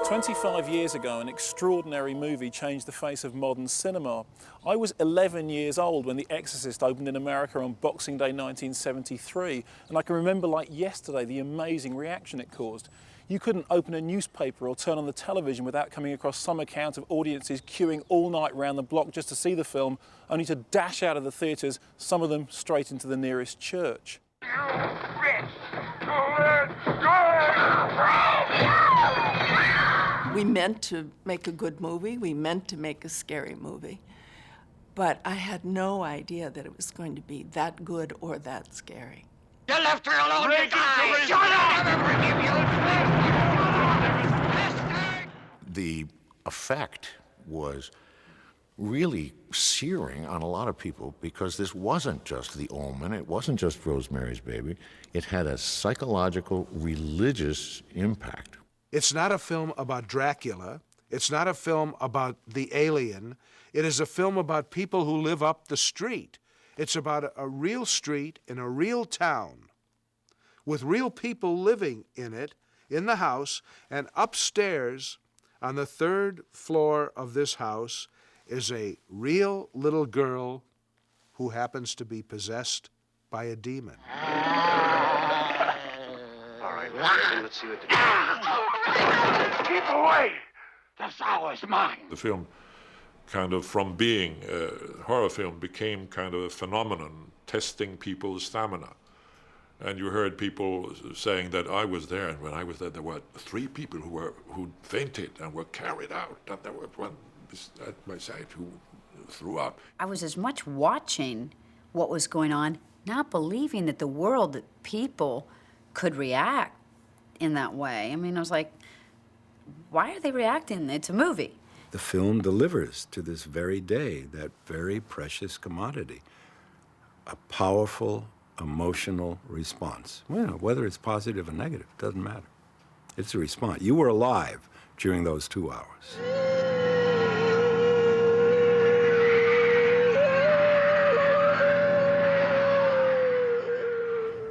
25 years ago, an extraordinary movie changed the face of modern cinema. I was 11 years old when The Exorcist opened in America on Boxing Day 1973, and I can remember like yesterday the amazing reaction it caused. You couldn't open a newspaper or turn on the television without coming across some account of audiences queuing all night round the block just to see the film, only to dash out of the theatres, some of them straight into the nearest church. We meant to make a good movie. We meant to make a scary movie. But I had no idea that it was going to be that good or that scary. You left her alone, you guys! Shut up! The effect was really searing on a lot of people because this wasn't just The Omen, it wasn't just Rosemary's Baby. It had a psychological, religious impact. It's not a film about Dracula. It's not a film about the alien. It is a film about people who live up the street. It's about a real street in a real town with real people living in it, in the house, and upstairs on the third floor of this house is a real little girl who happens to be possessed by a demon. All right, let's see what to do. Keep away! This hour's mine. The film kind of from being a horror film became kind of a phenomenon, testing people's stamina. And you heard people saying that I was there, and when I was there, there were 3 people who fainted and were carried out, and there was one at my side who threw up. I was as much watching what was going on, not believing that the world, that people could react in that way. I mean, I was like, why are they reacting? It's a movie. The film delivers to this very day that very precious commodity, a powerful emotional response. Well, whether it's positive or negative, it doesn't matter. It's a response. You were alive during those 2 hours.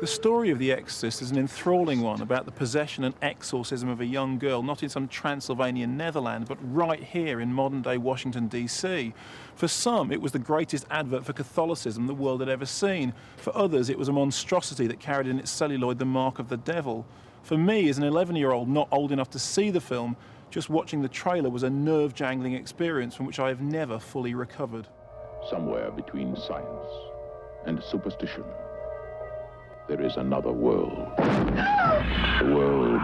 The story of The Exorcist is an enthralling one about the possession and exorcism of a young girl, not in some Transylvanian Netherland, but right here in modern-day Washington, D.C. For some, it was the greatest advert for Catholicism the world had ever seen. For others, it was a monstrosity that carried in its celluloid the mark of the devil. For me, as an 11-year-old not old enough to see the film, just watching the trailer was a nerve-jangling experience from which I have never fully recovered. Somewhere between science and superstition, there is another world. The world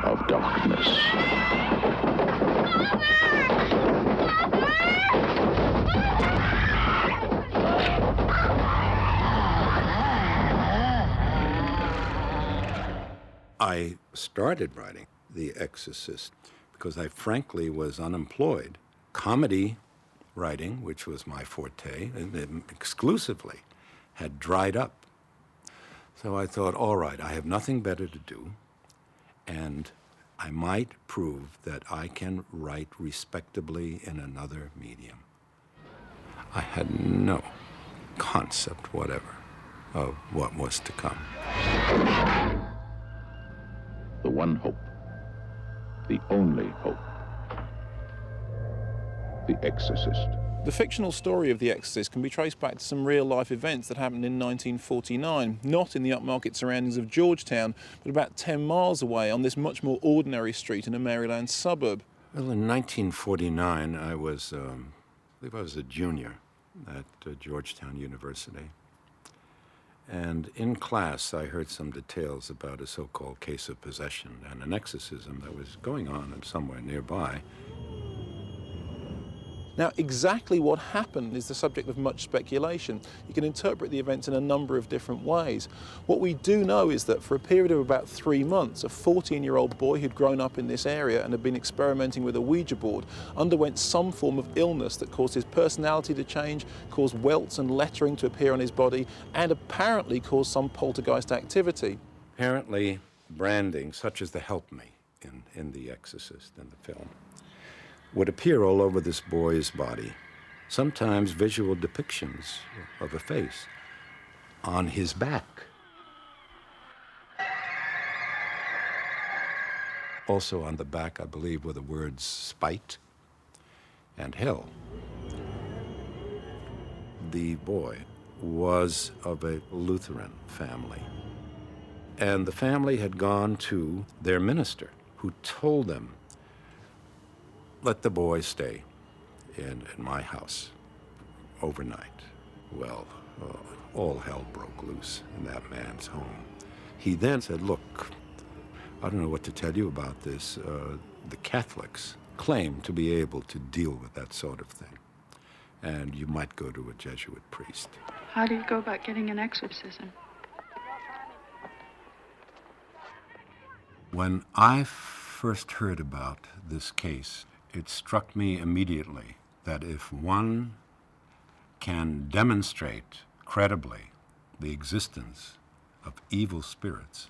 of darkness. I started writing The Exorcist because I frankly was unemployed. Comedy writing, which was my forte, exclusively, had dried up. So I thought, all right, I have nothing better to do, and I might prove that I can write respectably in another medium. I had no concept whatever of what was to come. The one hope, the only hope, The Exorcist. The fictional story of The Exorcist can be traced back to some real-life events that happened in 1949, not in the upmarket surroundings of Georgetown, but about 10 miles away on this much more ordinary street in a Maryland suburb. Well, in 1949, I believe I was a junior at Georgetown University. And in class, I heard some details about a so-called case of possession and an exorcism that was going on somewhere nearby. Now, exactly what happened is the subject of much speculation. You can interpret the events in a number of different ways. What we do know is that for a period of about 3 months, a 14-year-old boy who'd grown up in this area and had been experimenting with a Ouija board underwent some form of illness that caused his personality to change, caused welts and lettering to appear on his body, and apparently caused some poltergeist activity. Apparently, branding, such as the Help Me in The Exorcist, in the film, would appear all over this boy's body, sometimes visual depictions of a face on his back. Also on the back, I believe, were the words spite and hell. The boy was of a Lutheran family, and the family had gone to their minister, who told them, let the boy stay in my house overnight. Well, all hell broke loose in that man's home. He then said, look, I don't know what to tell you about this. The Catholics claim to be able to deal with that sort of thing, and you might go to a Jesuit priest. How do you go about getting an exorcism? When I first heard about this case, it struck me immediately that if one can demonstrate credibly the existence of evil spirits,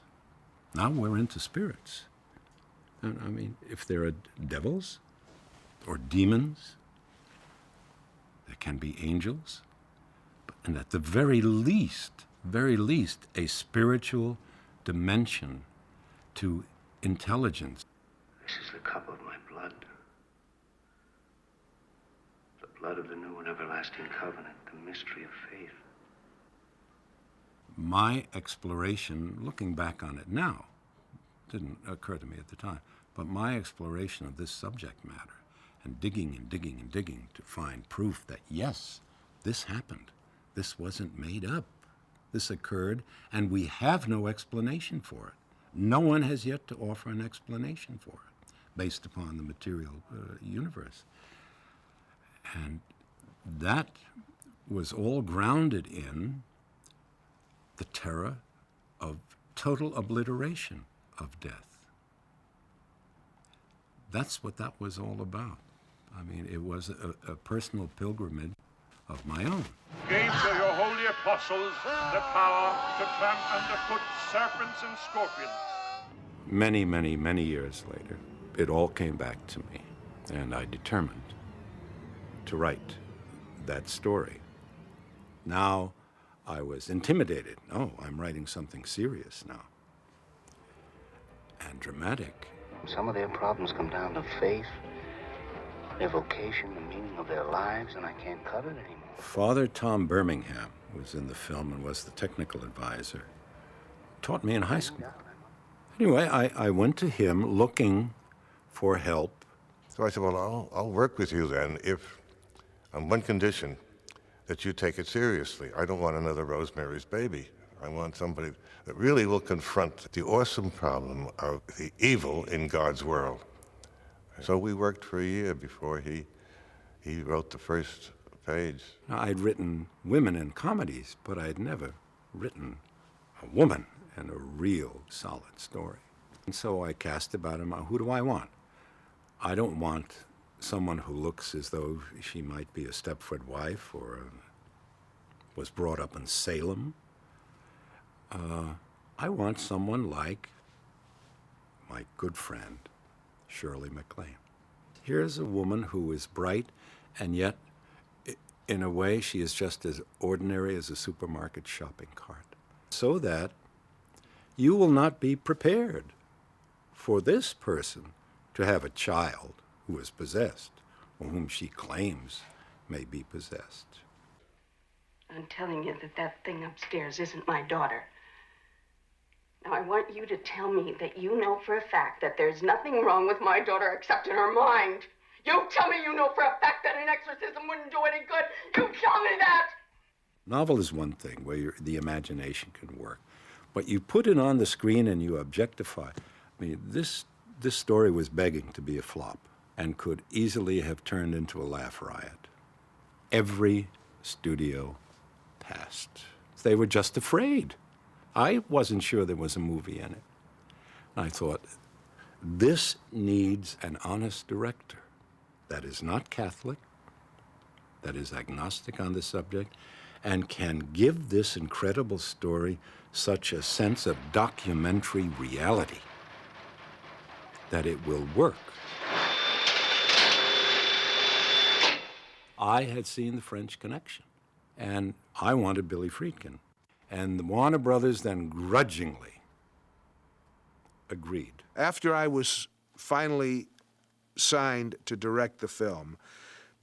now we're into spirits. I mean, if there are devils or demons, there can be angels, and at the very least, a spiritual dimension to intelligence. This is the cup of my blood. The blood of the new and everlasting covenant, the mystery of faith. My exploration, looking back on it now, didn't occur to me at the time, but my exploration of this subject matter and digging and digging and digging to find proof that, yes, this happened. This wasn't made up. This occurred, and we have no explanation for it. No one has yet to offer an explanation for it based upon the material universe. And that was all grounded in the terror of total obliteration of death. That's what that was all about. I mean, it was a personal pilgrimage of my own. Gave to your holy apostles the power to tramp underfoot serpents and scorpions. Many, many, many years later, it all came back to me, and I determined to write that story. Now, I was intimidated. Oh, I'm writing something serious now. And dramatic. Some of their problems come down to faith, their vocation, the meaning of their lives, and I can't cut it anymore. Father Tom Birmingham was in the film and was the technical advisor. Taught me in high school. Anyway, I went to him looking for help. So I said, well, I'll work with you then if, on one condition, that you take it seriously. I don't want another Rosemary's Baby. I want somebody that really will confront the awesome problem of the evil in God's world. So we worked for a year before he wrote the first page. Now, I'd written women in comedies, but I'd never written a woman in a real solid story. And so I cast about him, who do I want? I don't want someone who looks as though she might be a Stepford wife or was brought up in Salem. I want someone like my good friend, Shirley MacLaine. Here's a woman who is bright, and yet, in a way, she is just as ordinary as a supermarket shopping cart. So that you will not be prepared for this person to have a child who is possessed, or whom she claims may be possessed. I'm telling you that thing upstairs isn't my daughter. Now, I want you to tell me that you know for a fact that there's nothing wrong with my daughter except in her mind. You tell me you know for a fact that an exorcism wouldn't do any good. You tell me that! Novel is one thing where the imagination can work, but you put it on the screen and you objectify. I mean, this story was begging to be a flop and could easily have turned into a laugh riot. Every studio passed. They were just afraid. I wasn't sure there was a movie in it. I thought, this needs an honest director that is not Catholic, that is agnostic on the subject, and can give this incredible story such a sense of documentary reality that it will work. I had seen The French Connection, and I wanted Billy Friedkin. And the Warner Brothers then grudgingly agreed. After I was finally signed to direct the film,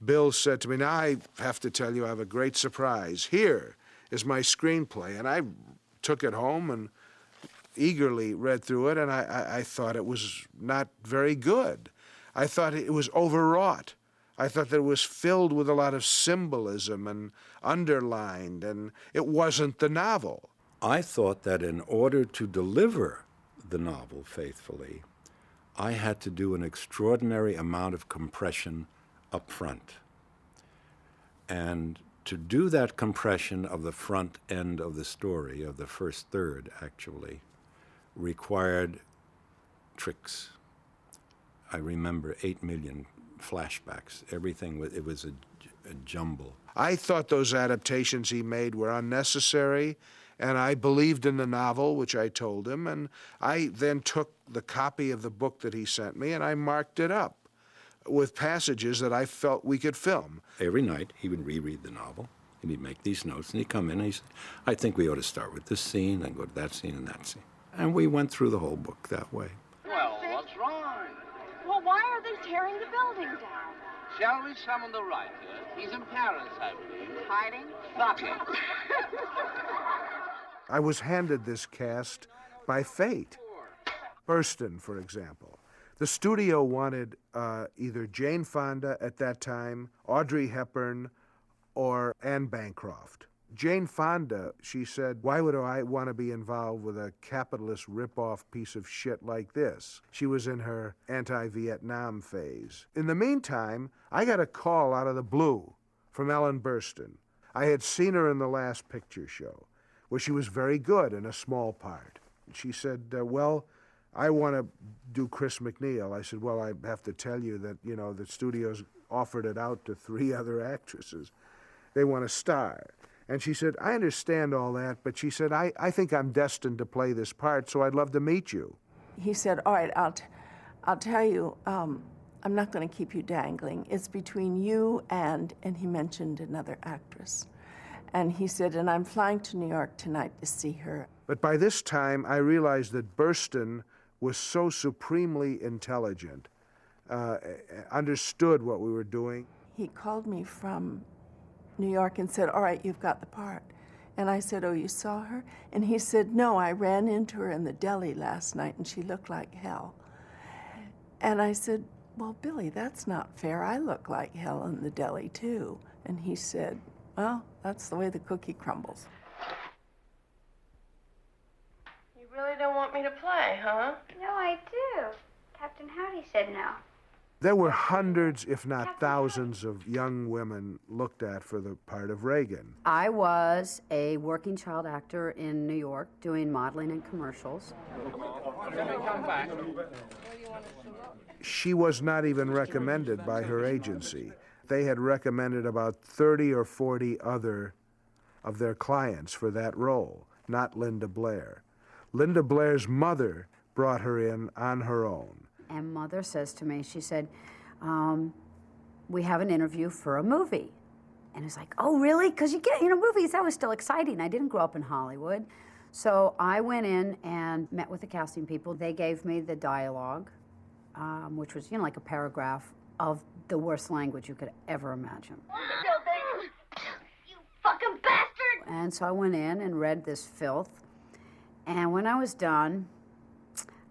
Bill said to me, now I have to tell you I have a great surprise. Here is my screenplay. And I took it home and eagerly read through it, and I thought it was not very good. I thought it was overwrought. I thought that it was filled with a lot of symbolism and underlined, and it wasn't the novel. I thought that in order to deliver the novel faithfully, I had to do an extraordinary amount of compression up front. And to do that compression of the front end of the story, of the first third actually, required tricks. I remember 8 million flashbacks. Everything, it was a jumble. I thought those adaptations he made were unnecessary, and I believed in the novel, which I told him, and I then took the copy of the book that he sent me and I marked it up with passages that I felt we could film. Every night he would reread the novel, and he'd make these notes, and he'd come in and he'd say, I think we ought to start with this scene and go to that scene and that scene. And we went through the whole book that way. Well, what's wrong? Well, why are they tearing the building down? Shall we summon the writer? He's in Paris, I believe. Hiding? Stop it. I was handed this cast by fate. Burstyn, for example. The studio wanted either Jane Fonda at that time, Audrey Hepburn, or Anne Bancroft. Jane Fonda, she said, why would I want to be involved with a capitalist rip-off piece of shit like this? She was in her anti-Vietnam phase. In the meantime, I got a call out of the blue from Ellen Burstyn. I had seen her in the last picture show, where she was very good in a small part. She said, well, I want to do Chris McNeil. I said, well, I have to tell you that, you know, the studios offered it out to 3 other actresses. They want a star. And she said, I understand all that, but she said, I think I'm destined to play this part, so I'd love to meet you. He said, all right, I'll tell you, I'm not going to keep you dangling. It's between you and he mentioned another actress. And he said, and I'm flying to New York tonight to see her. But by this time, I realized that Burstyn was so supremely intelligent, understood what we were doing. He called me from New York and said, all right, you've got the part. And I said, oh, you saw her? And he said, no, I ran into her in the deli last night and she looked like hell. And I said, well, Billy, that's not fair. I look like hell in the deli too. And he said, well, that's the way the cookie crumbles. You really don't want me to play, huh? No, I do. Captain Howdy said no. There were hundreds, if not thousands, of young women looked at for the part of Reagan. I was a working child actor in New York doing modeling and commercials. She was not even recommended by her agency. They had recommended about 30 or 40 other of their clients for that role, not Linda Blair. Linda Blair's mother brought her in on her own. And Mother says to me, she said, we have an interview for a movie. And it's like, oh, really? Because you get, movies, that was still exciting. I didn't grow up in Hollywood. So I went in and met with the casting people. They gave me the dialogue, which was, like a paragraph of the worst language you could ever imagine. You fucking bastard! And so I went in and read this filth. And when I was done,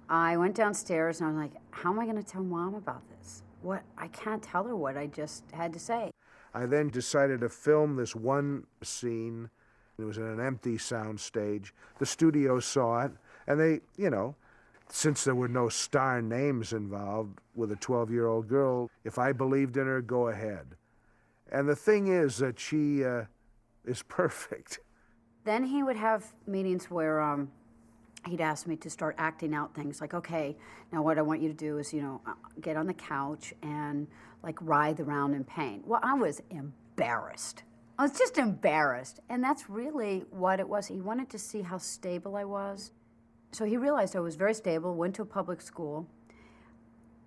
I went downstairs and I was like, how am I going to tell Mom about this? I can't tell her what I just had to say. I then decided to film this one scene. It was in an empty sound stage. The studio saw it, and they, since there were no star names involved with a 12-year-old girl, if I believed in her, go ahead. And the thing is that she is perfect. Then he would have meetings where he'd ask me to start acting out things like, okay, now what I want you to do is, get on the couch and writhe around in pain. Well, I was embarrassed. I was just embarrassed. And that's really what it was. He wanted to see how stable I was. So he realized I was very stable, went to a public school.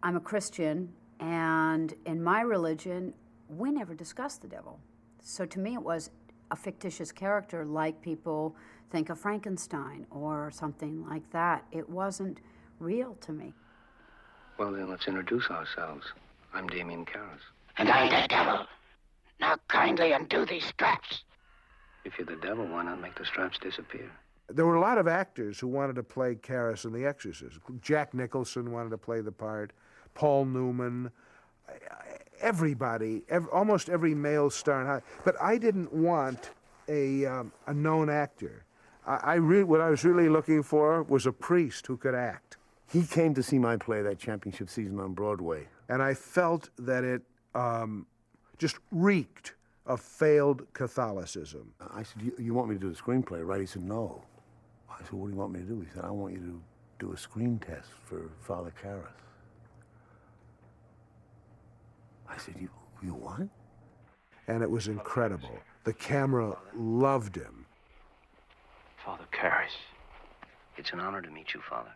I'm a Christian, and in my religion, we never discussed the devil. So to me, it was a fictitious character like people think of Frankenstein or something like that. It wasn't real to me. Well, then let's introduce ourselves. I'm Damien Karras. And I'm the devil. Now kindly undo these straps. If you're the devil, why not make the straps disappear? There were a lot of actors who wanted to play Karras in The Exorcist. Jack Nicholson wanted to play the part, Paul Newman, everybody, almost every male star in Hollywood. But I didn't want a known actor. What I was really looking for was a priest who could act. He came to see my play that championship season on Broadway. And I felt that it just reeked of failed Catholicism. I said, you want me to do the screenplay, right? He said, no. I said, what do you want me to do? He said, I want you to do a screen test for Father Karras. I said, you what? And it was incredible. The camera loved him. Father Karras. It's an honor to meet you, Father.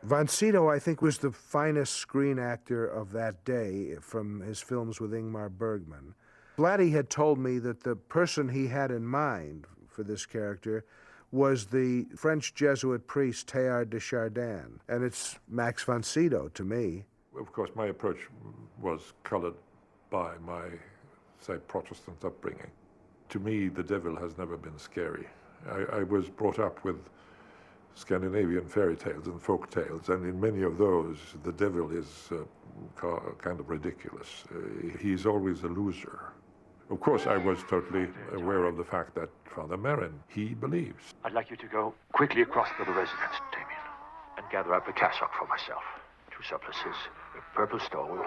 Von Sydow, I think, was the finest screen actor of that day from his films with Ingmar Bergman. Blatty had told me that the person he had in mind for this character was the French Jesuit priest Teilhard de Chardin, and it's Max von Sydow to me. Of course, my approach was colored by my, say, Protestant upbringing. To me, the devil has never been scary. I was brought up with Scandinavian fairy tales and folk tales, and in many of those, the devil is kind of ridiculous. He's always a loser. Of course, I was totally aware of the fact that Father Merrin, he believes. I'd like you to go quickly across to the residence, Damien, and gather up a cassock for myself, 2 surplices, a purple stole,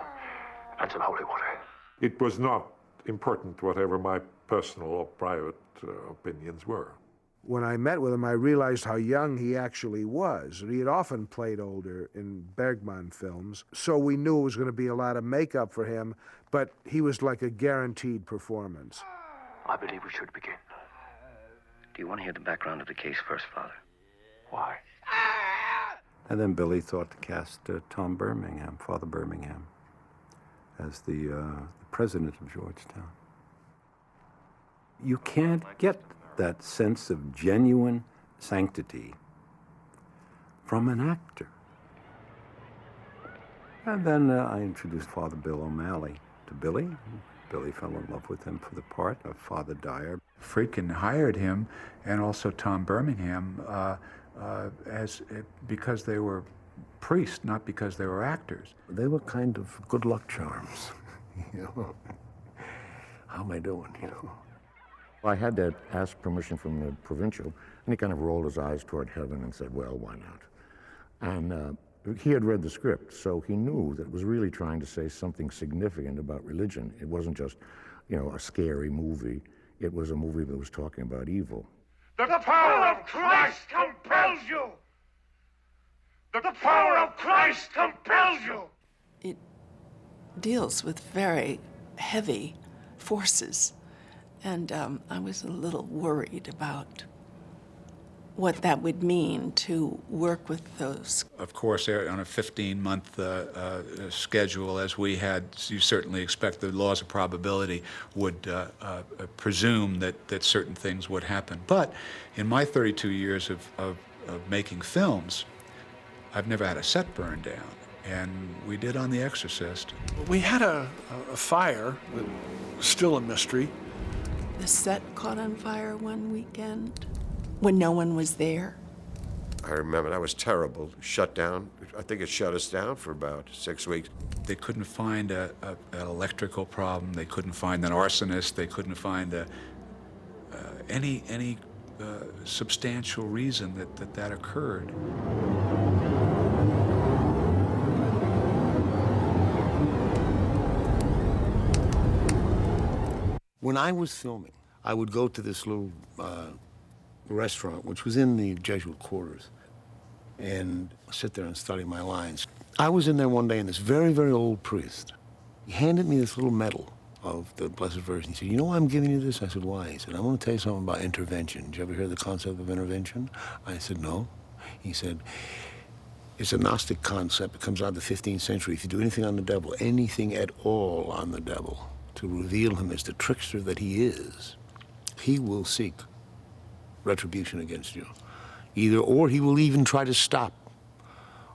and some holy water. It was not important whatever my personal or private opinions were. When I met with him, I realized how young he actually was. He had often played older in Bergman films, so we knew it was going to be a lot of makeup for him, but he was like a guaranteed performance. I believe we should begin. Do you want to hear the background of the case first, Father? Why? And then Billy thought to cast Tom Birmingham, Father Birmingham, as the president of Georgetown. You can't get that sense of genuine sanctity from an actor. And then I introduced Father Bill O'Malley to Billy. Billy fell in love with him for the part of Father Dyer. Friedkin hired him, and also Tom Birmingham, because they were priests, not because they were actors. They were kind of good luck charms, you know. How am I doing, you know? I had to ask permission from the provincial, and he kind of rolled his eyes toward heaven and said, well, why not? And he had read the script, so he knew that it was really trying to say something significant about religion. It wasn't just, you know, a scary movie. It was a movie that was talking about evil. The power of Christ compels you! The power of Christ compels you! It deals with very heavy forces. And I was a little worried about what that would mean to work with those. Of course, on a 15-month schedule, as we had, you certainly expect the laws of probability would presume that certain things would happen. But in my 32 years of making films, I've never had a set burned down. And we did on The Exorcist. We had a fire, still a mystery. The set caught on fire one weekend when no one was there. I remember that was terrible. Shut down. I think it shut us down for about 6 weeks. They couldn't find an electrical problem. They couldn't find an arsonist. They couldn't find any substantial reason that occurred. When I was filming, I would go to this little restaurant, which was in the Jesuit quarters, and sit there and study my lines. I was in there one day, and this very, very old priest, he handed me this little medal of the Blessed Virgin. He said, you know why I'm giving you this? I said, why? He said, I want to tell you something about intervention. Did you ever hear the concept of intervention? I said, no. He said, it's a Gnostic concept. It comes out of the 15th century. If you do anything on the devil, anything at all on the devil, to reveal him as the trickster that he is, he will seek retribution against you. Either or he will even try to stop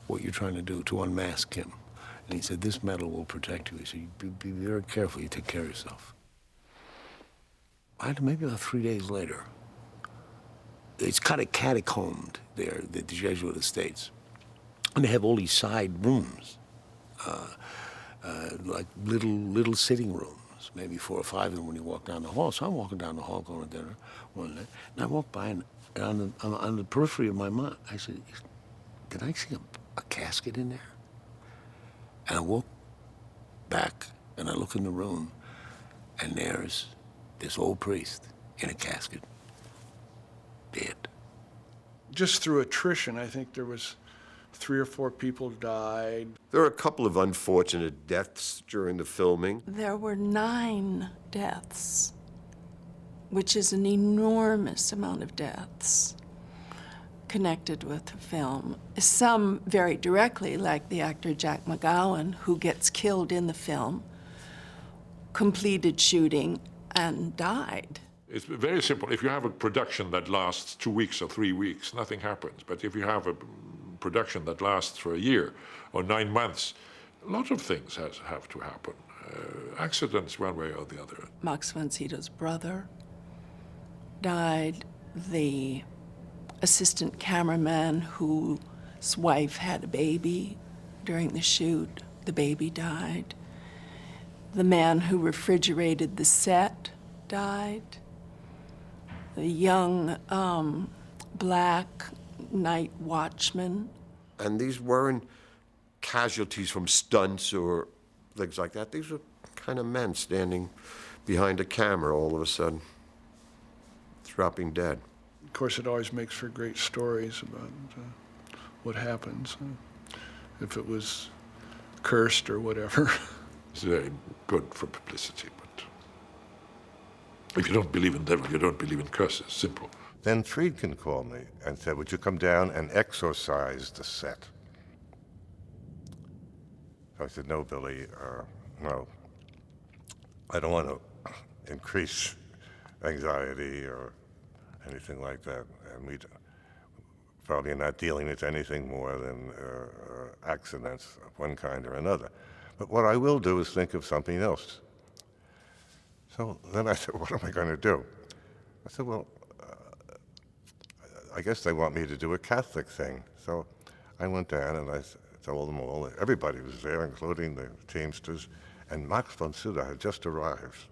what you're trying to do, to unmask him. And he said, this metal will protect you. He said, be very careful, you take care of yourself. Maybe about 3 days later, it's kind of catacombed there, the Jesuit estates. And they have all these side rooms, like little sitting rooms, maybe 4 or 5 of them when you walk down the hall. So I'm walking down the hall going to dinner one night, and I walk by, and on the periphery of my mind, I said, did I see a casket in there? And I walk back, and I look in the room, and there's this old priest in a casket, dead. Just through attrition, I think there was 3 or 4 people died. There were a couple of unfortunate deaths during the filming. There were 9 deaths, which is an enormous amount of deaths connected with the film. Some very directly, like the actor Jack McGowan, who gets killed in the film, completed shooting, and died. It's very simple. If you have a production that lasts 2 weeks or 3 weeks, nothing happens. But if you have a production that lasts for a year or 9 months, a lot of things have to happen. Accidents one way or the other. Max von Sydow's brother died. The assistant cameraman whose wife had a baby during the shoot, the baby died. The man who refrigerated the set died. The young black night watchman. And these weren't casualties from stunts or things like that. These were kind of men standing behind a camera all of a sudden, dropping dead. Of course, it always makes for great stories about what happens, if it was cursed or whatever. It's very good for publicity, but if you don't believe in devil, you don't believe in curses. Simple. Then Friedkin called me and said, would you come down and exorcise the set? So I said, no, Billy, no. I don't want to increase anxiety or anything like that. And we probably are not dealing with anything more than accidents of one kind or another. But what I will do is think of something else. So then I said, what am I going to do? I said, well, I guess they want me to do a Catholic thing. So I went down and I told them all, everybody was there, including the Teamsters, and Max von Sydow had just arrived.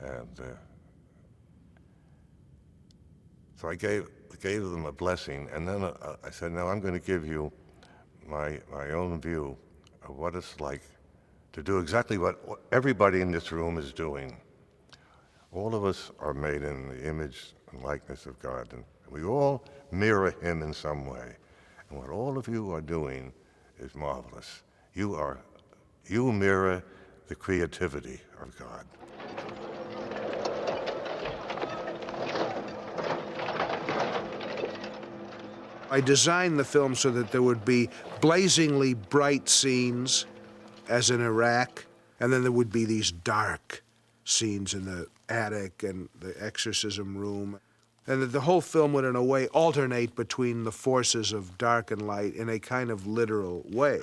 And so I gave them a blessing, and then I said, now I'm going to give you my own view of what it's like to do exactly what everybody in this room is doing. All of us are made in the image and likeness of God, and we all mirror him in some way. And what all of you are doing is marvelous. You mirror the creativity of God. I designed the film so that there would be blazingly bright scenes, as in Iraq, and then there would be these dark scenes in the attic and the exorcism room, and that the whole film would, in a way, alternate between the forces of dark and light in a kind of literal way.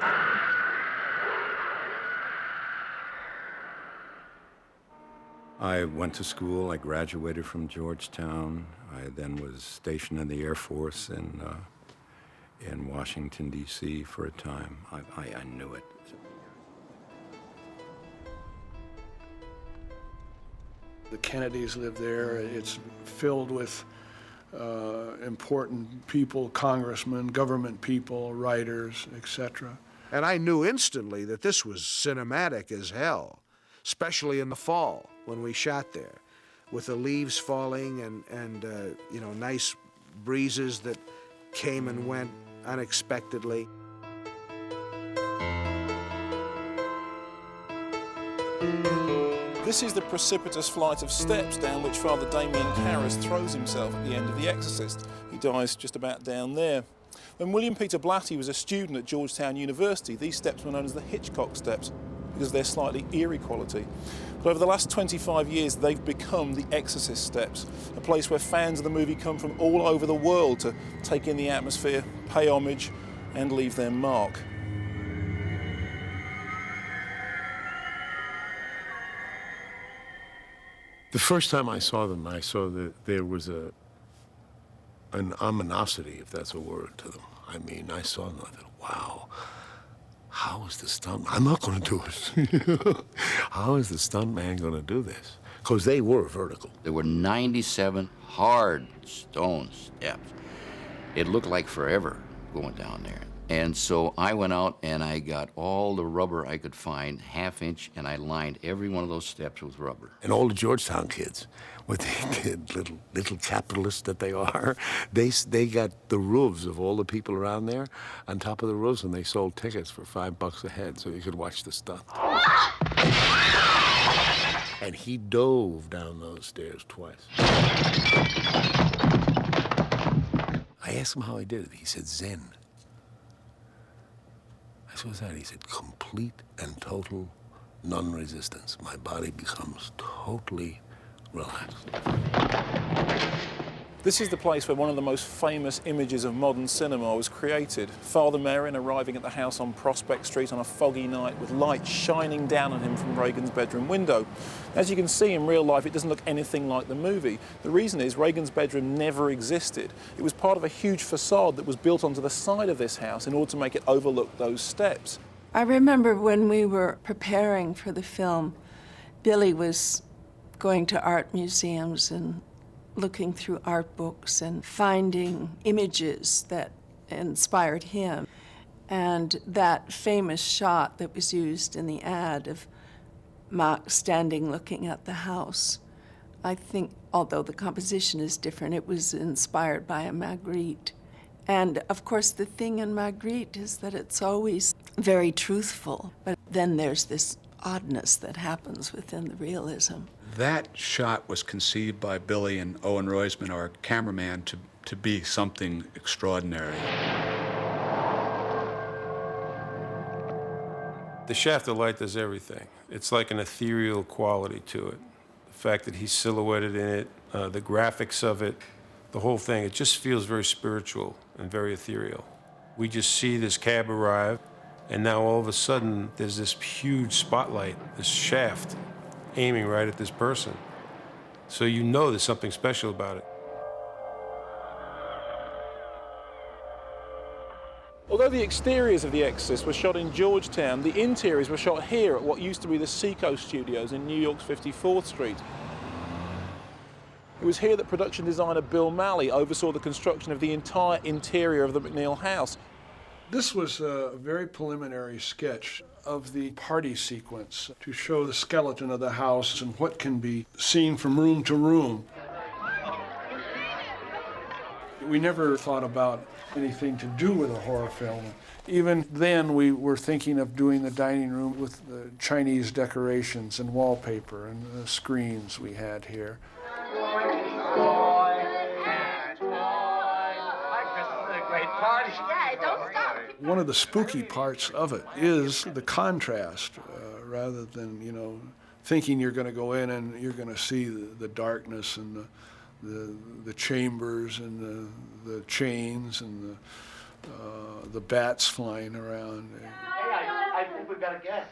I went to school. I graduated from Georgetown. I then was stationed in the Air Force in Washington, D.C. for a time. I knew it. The Kennedys live there. It's filled with important people, congressmen, government people, writers, etc. And I knew instantly that this was cinematic as hell, especially in the fall when we shot there, with the leaves falling and nice breezes that came and went unexpectedly. This is the precipitous flight of steps down which Father Damien Karras throws himself at the end of The Exorcist. He dies just about down there. When William Peter Blatty was a student at Georgetown University, these steps were known as the Hitchcock steps. because of their slightly eerie quality. But over the last 25 years, they've become the Exorcist steps, a place where fans of the movie come from all over the world to take in the atmosphere, pay homage, and leave their mark. The first time I saw them, I saw that there was an ominosity, if that's a word, to them. I mean, I saw them, I thought, wow, how is the stunt? I'm not going to do it. How is the stunt man going to do this? Because they were vertical. There were 97 hard stone steps. It looked like forever going down there. And so I went out and I got all the rubber I could find, half-inch, and I lined every one of those steps with rubber. And all the Georgetown kids, with the little capitalists that they are, they got the roofs of all the people around there on top of the roofs, and they sold tickets for $5 a head so you could watch the stunt. And he dove down those stairs twice. I asked him how he did it. He said, Zen. I said, what's that? He said, complete and total non-resistance. My body becomes totally relaxed. This is the place where one of the most famous images of modern cinema was created. Father Merrin arriving at the house on Prospect Street on a foggy night with light shining down on him from Reagan's bedroom window. As you can see in real life, it doesn't look anything like the movie. The reason is Reagan's bedroom never existed. It was part of a huge facade that was built onto the side of this house in order to make it overlook those steps. I remember when we were preparing for the film, Billy was going to art museums and looking through art books and finding images that inspired him. And that famous shot that was used in the ad of Mark standing looking at the house, I think, although the composition is different, it was inspired by a Magritte. And of course, the thing in Magritte is that it's always very truthful, but then there's this oddness that happens within the realism. That shot was conceived by Billy and Owen Roisman, our cameraman, to be something extraordinary. The shaft of light does everything. It's like an ethereal quality to it. The fact that he's silhouetted in it, the graphics of it, the whole thing, it just feels very spiritual and very ethereal. We just see this cab arrive, and now all of a sudden there's this huge spotlight, this shaft, aiming right at this person. So you know there's something special about it. Although the exteriors of The Exorcist were shot in Georgetown, the interiors were shot here at what used to be the Seacoast Studios in New York's 54th Street. It was here that production designer Bill Malley oversaw the construction of the entire interior of the McNeil house. This was a very preliminary sketch of the party sequence to show the skeleton of the house and what can be seen from room to room. We never thought about anything to do with a horror film. Even then, we were thinking of doing the dining room with the Chinese decorations and wallpaper and the screens we had here. One of the spooky parts of it is the contrast, rather than, you know, thinking you're going to go in and you're going to see the darkness and the chambers and the chains and the bats flying around. Hey, I think we've got a guest.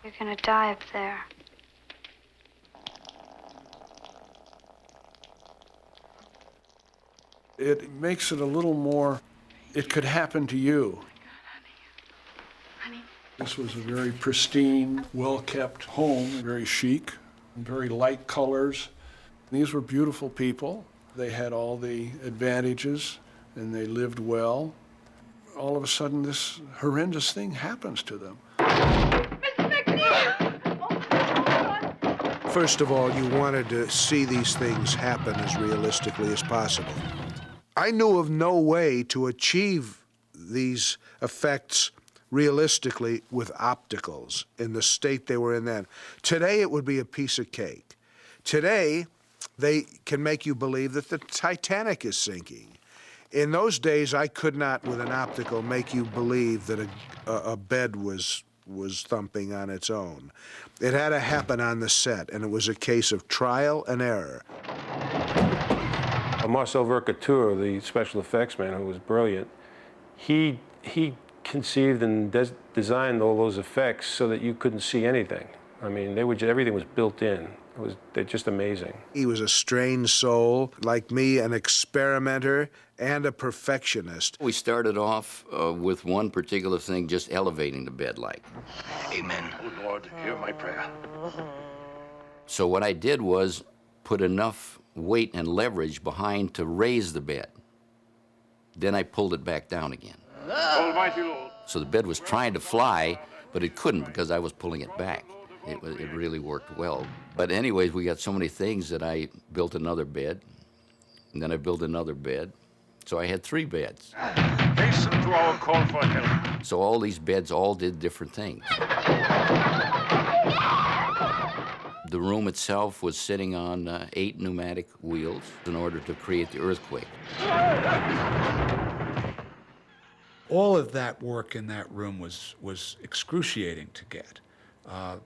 You're gonna die up there. It makes it a little more, it could happen to you. Honey. This was a very pristine, well-kept home, very chic, very light colors. These were beautiful people. They had all the advantages, and they lived well. All of a sudden, this horrendous thing happens to them. First of all, you wanted to see these things happen as realistically as possible. I knew of no way to achieve these effects realistically with opticals in the state they were in then. Today, it would be a piece of cake. Today, they can make you believe that the Titanic is sinking. In those days, I could not, with an optical, make you believe that a bed was thumping on its own. It had to happen on the set, and it was a case of trial and error. Marcel Vercateur, the special effects man, who was brilliant, he conceived and designed all those effects so that you couldn't see anything. I mean, everything was built in. They're just amazing. He was a strange soul, like me, an experimenter and a perfectionist. We started off with one particular thing, just elevating the bed light. Amen. Oh, Lord, hear my prayer. So what I did was put enough weight and leverage behind to raise the bed. Then I pulled it back down again. Almighty Lord. So the bed was trying to fly, but it couldn't because I was pulling it back. It really worked well. But anyways, we got so many things that I built another bed, and then I built another bed. So I had 3 beds. Hasten to our call for help. So all these beds all did different things. The room itself was sitting on 8 pneumatic wheels in order to create the earthquake. All of that work in that room was excruciating to get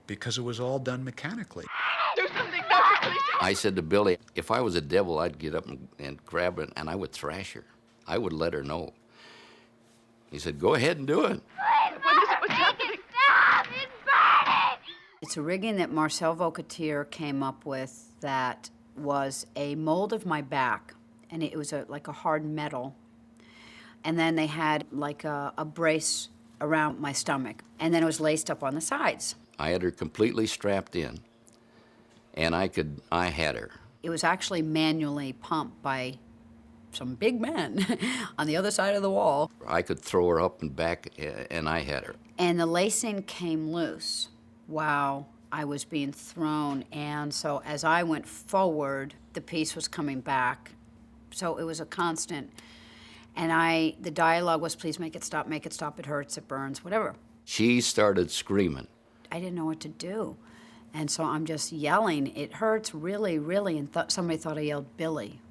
because it was all done mechanically. Do something, Doctor, please. I said to Billy, if I was a devil, I'd get up and grab her, and I would thrash her. I would let her know. He said, go ahead and do it. What is it? What's happening? Stop! It's burning! It's a rigging that Marcel Vercateur came up with that was a mold of my back, and it was like a hard metal. And then they had like a brace around my stomach, and then it was laced up on the sides. I had her completely strapped in, and I had her. It was actually manually pumped by some big man on the other side of the wall. I could throw her up and back, and I had her. And the lacing came loose while I was being thrown, and so as I went forward, the piece was coming back. So it was a constant. And the dialogue was, please make it stop, it hurts, it burns, whatever. She started screaming. I didn't know what to do. And so I'm just yelling, it hurts really, really, and somebody thought I yelled Billy.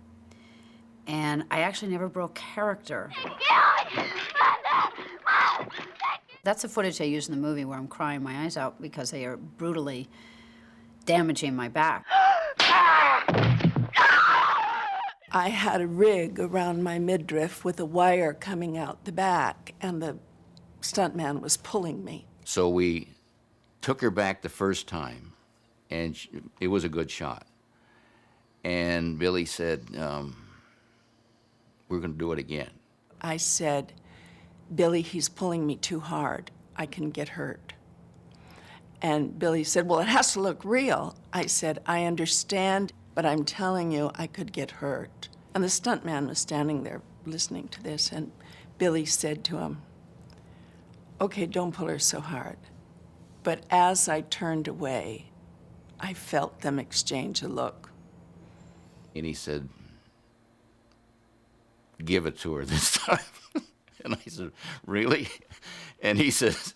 And I actually never broke character. That's the footage I use in the movie where I'm crying my eyes out because they are brutally damaging my back. I had a rig around my midriff with a wire coming out the back, and the stuntman was pulling me. So we took her back the first time, and it was a good shot. And Billy said, we're going to do it again. I said, Billy, he's pulling me too hard. I can get hurt. And Billy said, well, it has to look real. I said, I understand, but I'm telling you, I could get hurt. And the stuntman was standing there listening to this, and Billy said to him, okay, don't pull her so hard. But as I turned away, I felt them exchange a look. And he said, give it to her this time. And I said, really? And he says,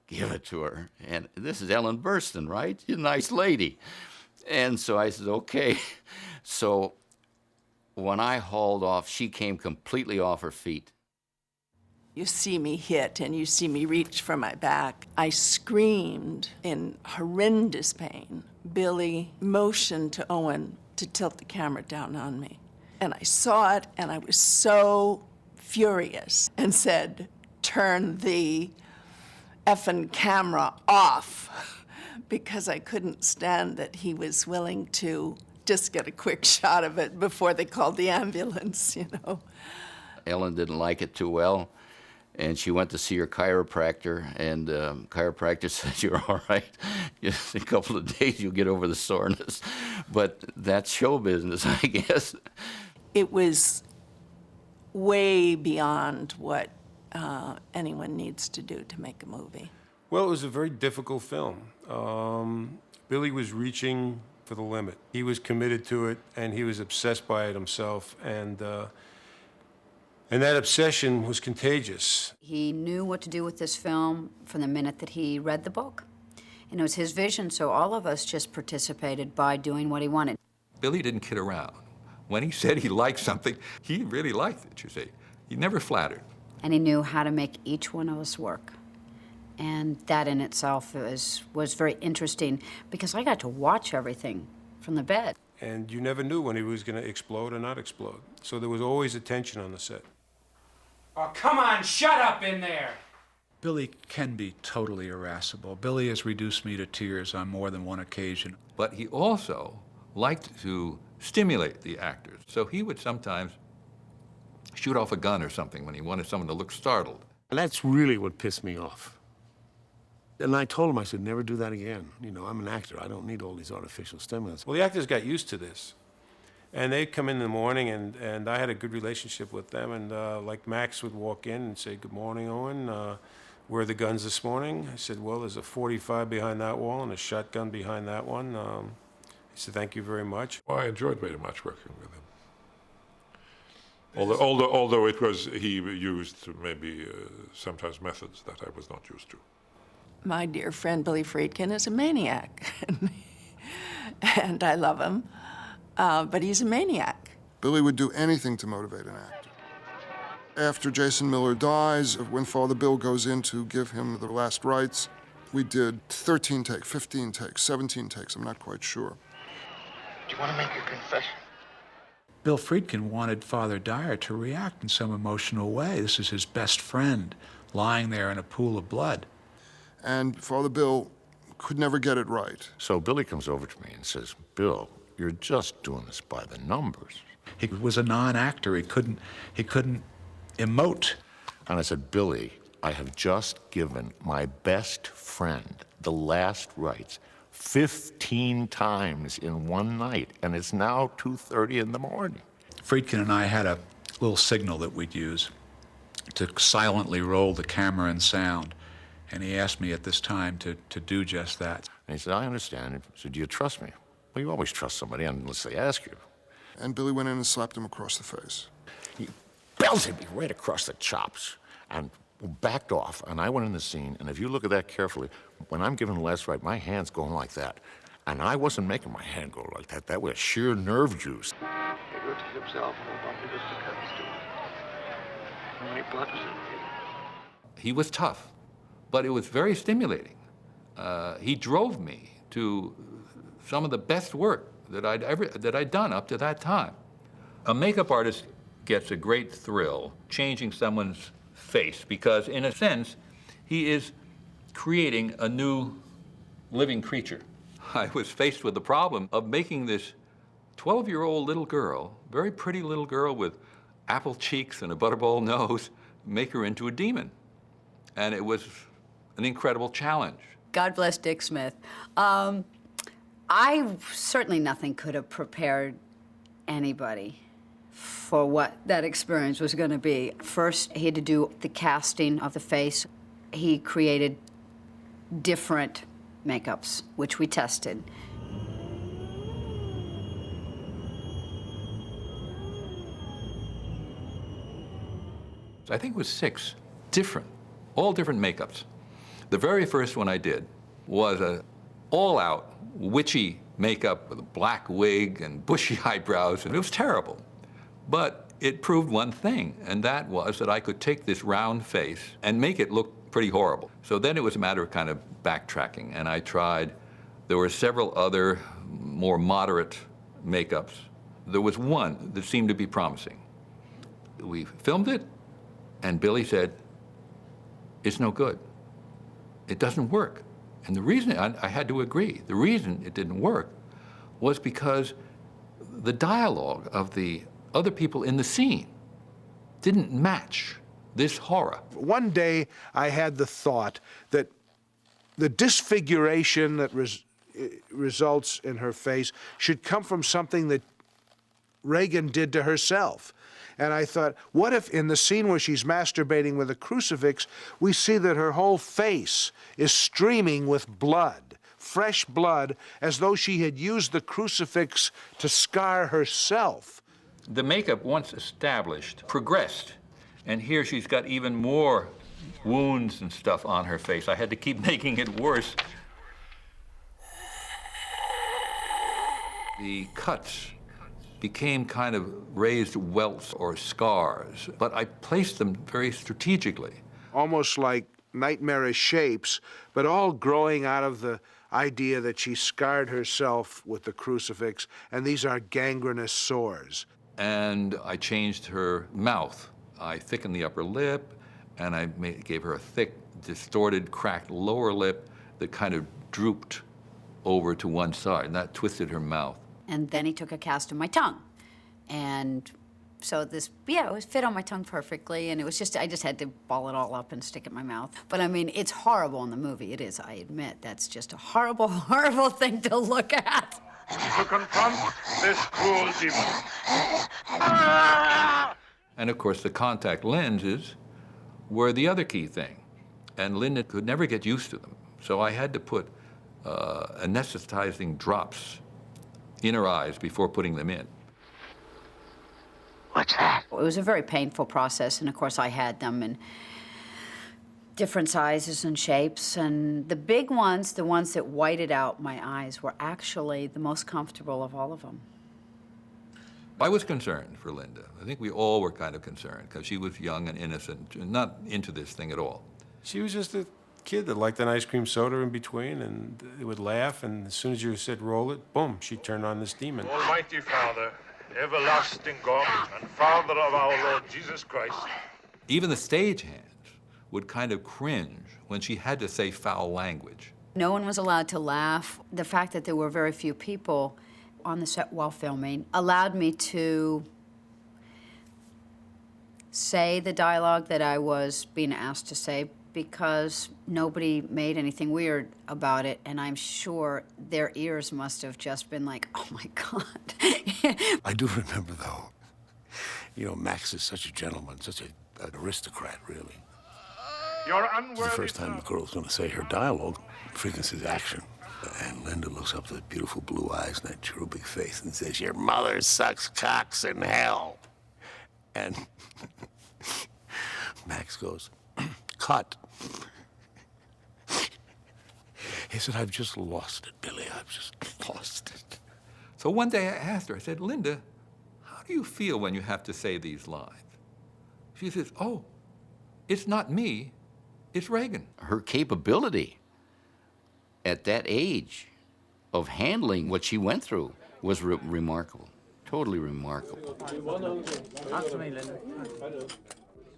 give it to her. And this is Ellen Burstyn, right? She's a nice lady. And so I said, okay. So when I hauled off, she came completely off her feet. You see me hit and you see me reach for my back. I screamed in horrendous pain. Billy motioned to Owen to tilt the camera down on me. And I saw it and I was so furious and said, turn the effing camera off, because I couldn't stand that he was willing to just get a quick shot of it before they called the ambulance, you know. Ellen didn't like it too well, and she went to see her chiropractor, and chiropractor said, you're all right. Just a couple of days, you'll get over the soreness. But that's show business, I guess. It was way beyond what anyone needs to do to make a movie. Well, it was a very difficult film. Billy was reaching for the limit. He was committed to it, and he was obsessed by it himself, and that obsession was contagious. He knew what to do with this film from the minute that he read the book. And it was his vision, so all of us just participated by doing what he wanted. Billy didn't kid around. When he said he liked something, he really liked it, you see. He never flattered. And he knew how to make each one of us work. And that in itself was very interesting because I got to watch everything from the bed. And you never knew when he was going to explode or not explode. So there was always a tension on the set. Oh, come on, shut up in there! Billy can be totally irascible. Billy has reduced me to tears on more than one occasion. But he also liked to stimulate the actors. So he would sometimes shoot off a gun or something when he wanted someone to look startled. And that's really what pissed me off. And I told him, I said, never do that again. You know, I'm an actor. I don't need all these artificial stimulants. Well, the actors got used to this. And they'd come in the morning, and I had a good relationship with them. And like Max would walk in and say, "Good morning, Owen. Where are the guns this morning?" I said, "Well, there's a 45 behind that wall and a shotgun behind that one." He said, "Thank you very much." Well, I enjoyed very much working with him. Although it was, he used maybe sometimes methods that I was not used to. My dear friend Billy Friedkin is a maniac. And I love him, but he's a maniac. Billy would do anything to motivate an actor. After Jason Miller dies, when Father Bill goes in to give him the last rites, we did 13 takes, 15 takes, 17 takes, I'm not quite sure. Do you want to make a confession? Bill Friedkin wanted Father Dyer to react in some emotional way. This is his best friend, lying there in a pool of blood. And Father Bill could never get it right. So Billy comes over to me and says, "Bill, you're just doing this by the numbers." He was a non-actor. He couldn't emote. And I said, "Billy, I have just given my best friend the last rites 15 times in one night, and it's now 2:30 in the morning." Friedkin and I had a little signal that we'd use to silently roll the camera and sound. And he asked me at this time to do just that. And he said, "I understand." He said, "Do you trust me?" Well, you always trust somebody unless they ask you. And Billy went in and slapped him across the face. He belted me right across the chops and backed off. And I went in the scene, and if you look at that carefully, when I'm giving the last right, my hand's going like that. And I wasn't making my hand go like that. That was sheer nerve juice. He hurt himself. Nobody was the cuts to it. How many blood was it? He was tough, but it was very stimulating. He drove me to some of the best work that I'd done up to that time. A makeup artist gets a great thrill changing someone's face because, in a sense, he is creating a new living creature. I was faced with the problem of making this 12-year-old little girl, very pretty little girl with apple cheeks and a butterball nose, make her into a demon. And it was an incredible challenge. God bless Dick Smith. Certainly nothing could have prepared anybody for what that experience was going to be. First, he had to do the casting of the face. He created different makeups, which we tested. I think it was 6 different, all different makeups. The very first one I did was a all-out witchy makeup with a black wig and bushy eyebrows, and it was terrible. But it proved one thing, and that was that I could take this round face and make it look pretty horrible. So then it was a matter of kind of backtracking, and I tried. There were several other more moderate makeups. There was one that seemed to be promising. We filmed it, and Billy said, "It's no good. It doesn't work." And the reason, I had to agree, the reason it didn't work was because the dialogue of the other people in the scene didn't match this horror. One day I had the thought that the disfiguration that results in her face should come from something that Reagan did to herself. And I thought, what if in the scene where she's masturbating with a crucifix, we see that her whole face is streaming with blood, fresh blood, as though she had used the crucifix to scar herself. The makeup, once established, progressed. And here she's got even more wounds and stuff on her face. I had to keep making it worse. The cuts became kind of raised welts or scars, but I placed them very strategically. Almost like nightmarish shapes, but all growing out of the idea that she scarred herself with the crucifix, and these are gangrenous sores. And I changed her mouth. I thickened the upper lip, and I gave her a thick, distorted, cracked lower lip that kind of drooped over to one side, and that twisted her mouth. And then he took a cast of my tongue. And so this, yeah, it was fit on my tongue perfectly, and it was just, I just had to ball it all up and stick it in my mouth. But I mean, it's horrible in the movie. It is, I admit. That's just a horrible, horrible thing to look at. To confront this cruel demon. And of course, the contact lenses were the other key thing. And Linda could never get used to them. So I had to put anesthetizing drops in her eyes before putting them in. What's that? It was a very painful process, and of course I had them in different sizes and shapes, and the big ones, the ones that whited out my eyes, were actually the most comfortable of all of them. I was concerned for Linda. I think we all were kind of concerned, because she was young and innocent and not into this thing at all. She was just a kid that liked an ice cream soda in between, and it would laugh, and as soon as you said roll it, boom, she turned on this demon. Almighty Father, everlasting God, and Father of our Lord Jesus Christ. Even the stagehands would kind of cringe when she had to say foul language. No one was allowed to laugh. The fact that there were very few people on the set while filming allowed me to say the dialogue that I was being asked to say, because nobody made anything weird about it, and I'm sure their ears must have just been like, oh my God. I do remember, though, you know, Max is such a gentleman, such an aristocrat, really. You're It's the first time the girl's going to say her dialogue, frequencies action. And Linda looks up to the beautiful blue eyes and that cherubic face and says, your mother sucks cocks in hell. And Max goes, cut. He said, I've just lost it, Billy. I've just lost it. So one day I asked her, I said, Linda, how do you feel when you have to say these lines? She says, oh, it's not me, it's Reagan. Her capability at that age of handling what she went through was remarkable, totally remarkable.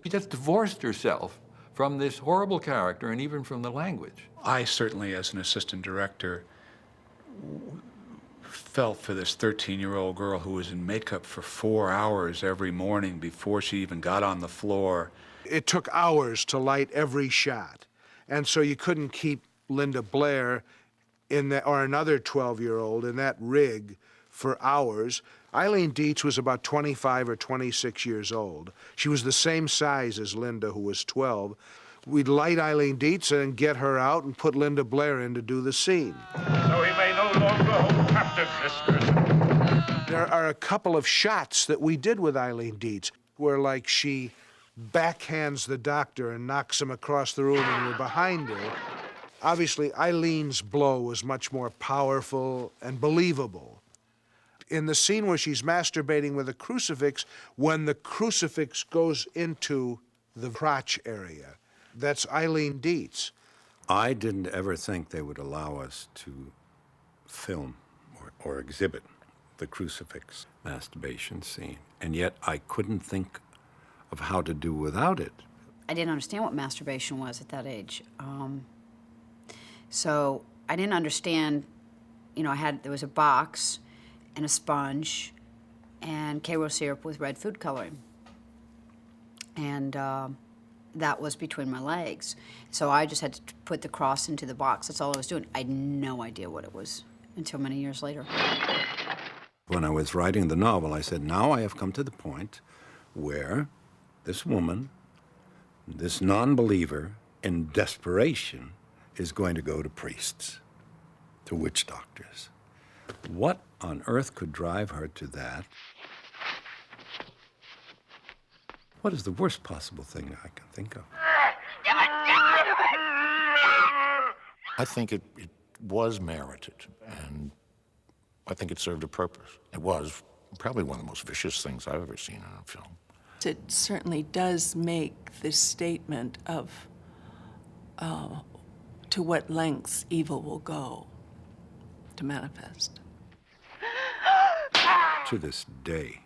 She just divorced herself from this horrible character and even from the language. I certainly, as an assistant director, felt for this 13-year-old girl who was in makeup for 4 hours every morning before she even got on the floor. It took hours to light every shot, and so you couldn't keep Linda Blair in that, or another 12-year-old in that rig for hours. Eileen Dietz was about 25 or 26 years old. She was the same size as Linda, who was 12. We'd light Eileen Dietz and get her out and put Linda Blair in to do the scene. So he may no longer hold captive this person. There are a couple of shots that we did with Eileen Dietz where, like, she backhands the doctor and knocks him across the room and we're behind her. Obviously, Eileen's blow was much more powerful and believable. In the scene where she's masturbating with a crucifix, when the crucifix goes into the crotch area, that's Eileen Dietz. I didn't ever think they would allow us to film or exhibit the crucifix masturbation scene, and yet I couldn't think of how to do without it. I didn't understand what masturbation was at that age. So I didn't understand, you know, there was a box and a sponge and Karo syrup with red food coloring. And that was between my legs. So I just had to put the cross into the box. That's all I was doing. I had no idea what it was until many years later. When I was writing the novel, I said, now I have come to the point where this woman, this non-believer, in desperation, is going to go to priests, to witch doctors. What on earth could drive her to that? What is the worst possible thing I can think of? I think it was merited, and I think it served a purpose. It was probably one of the most vicious things I've ever seen in a film. It certainly does make this statement of to what lengths evil will go to manifest. To this day,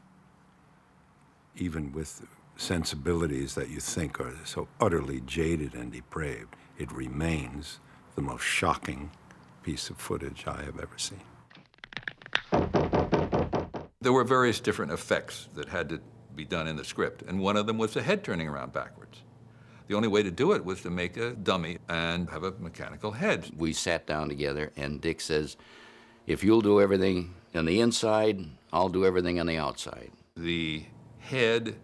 even with sensibilities that you think are so utterly jaded and depraved, it remains the most shocking piece of footage I have ever seen. There were various different effects that had to be done in the script, and one of them was the head turning around backwards. The only way to do it was to make a dummy and have a mechanical head. We sat down together, and Dick says, if you'll do everything on the inside, I'll do everything on the outside. The head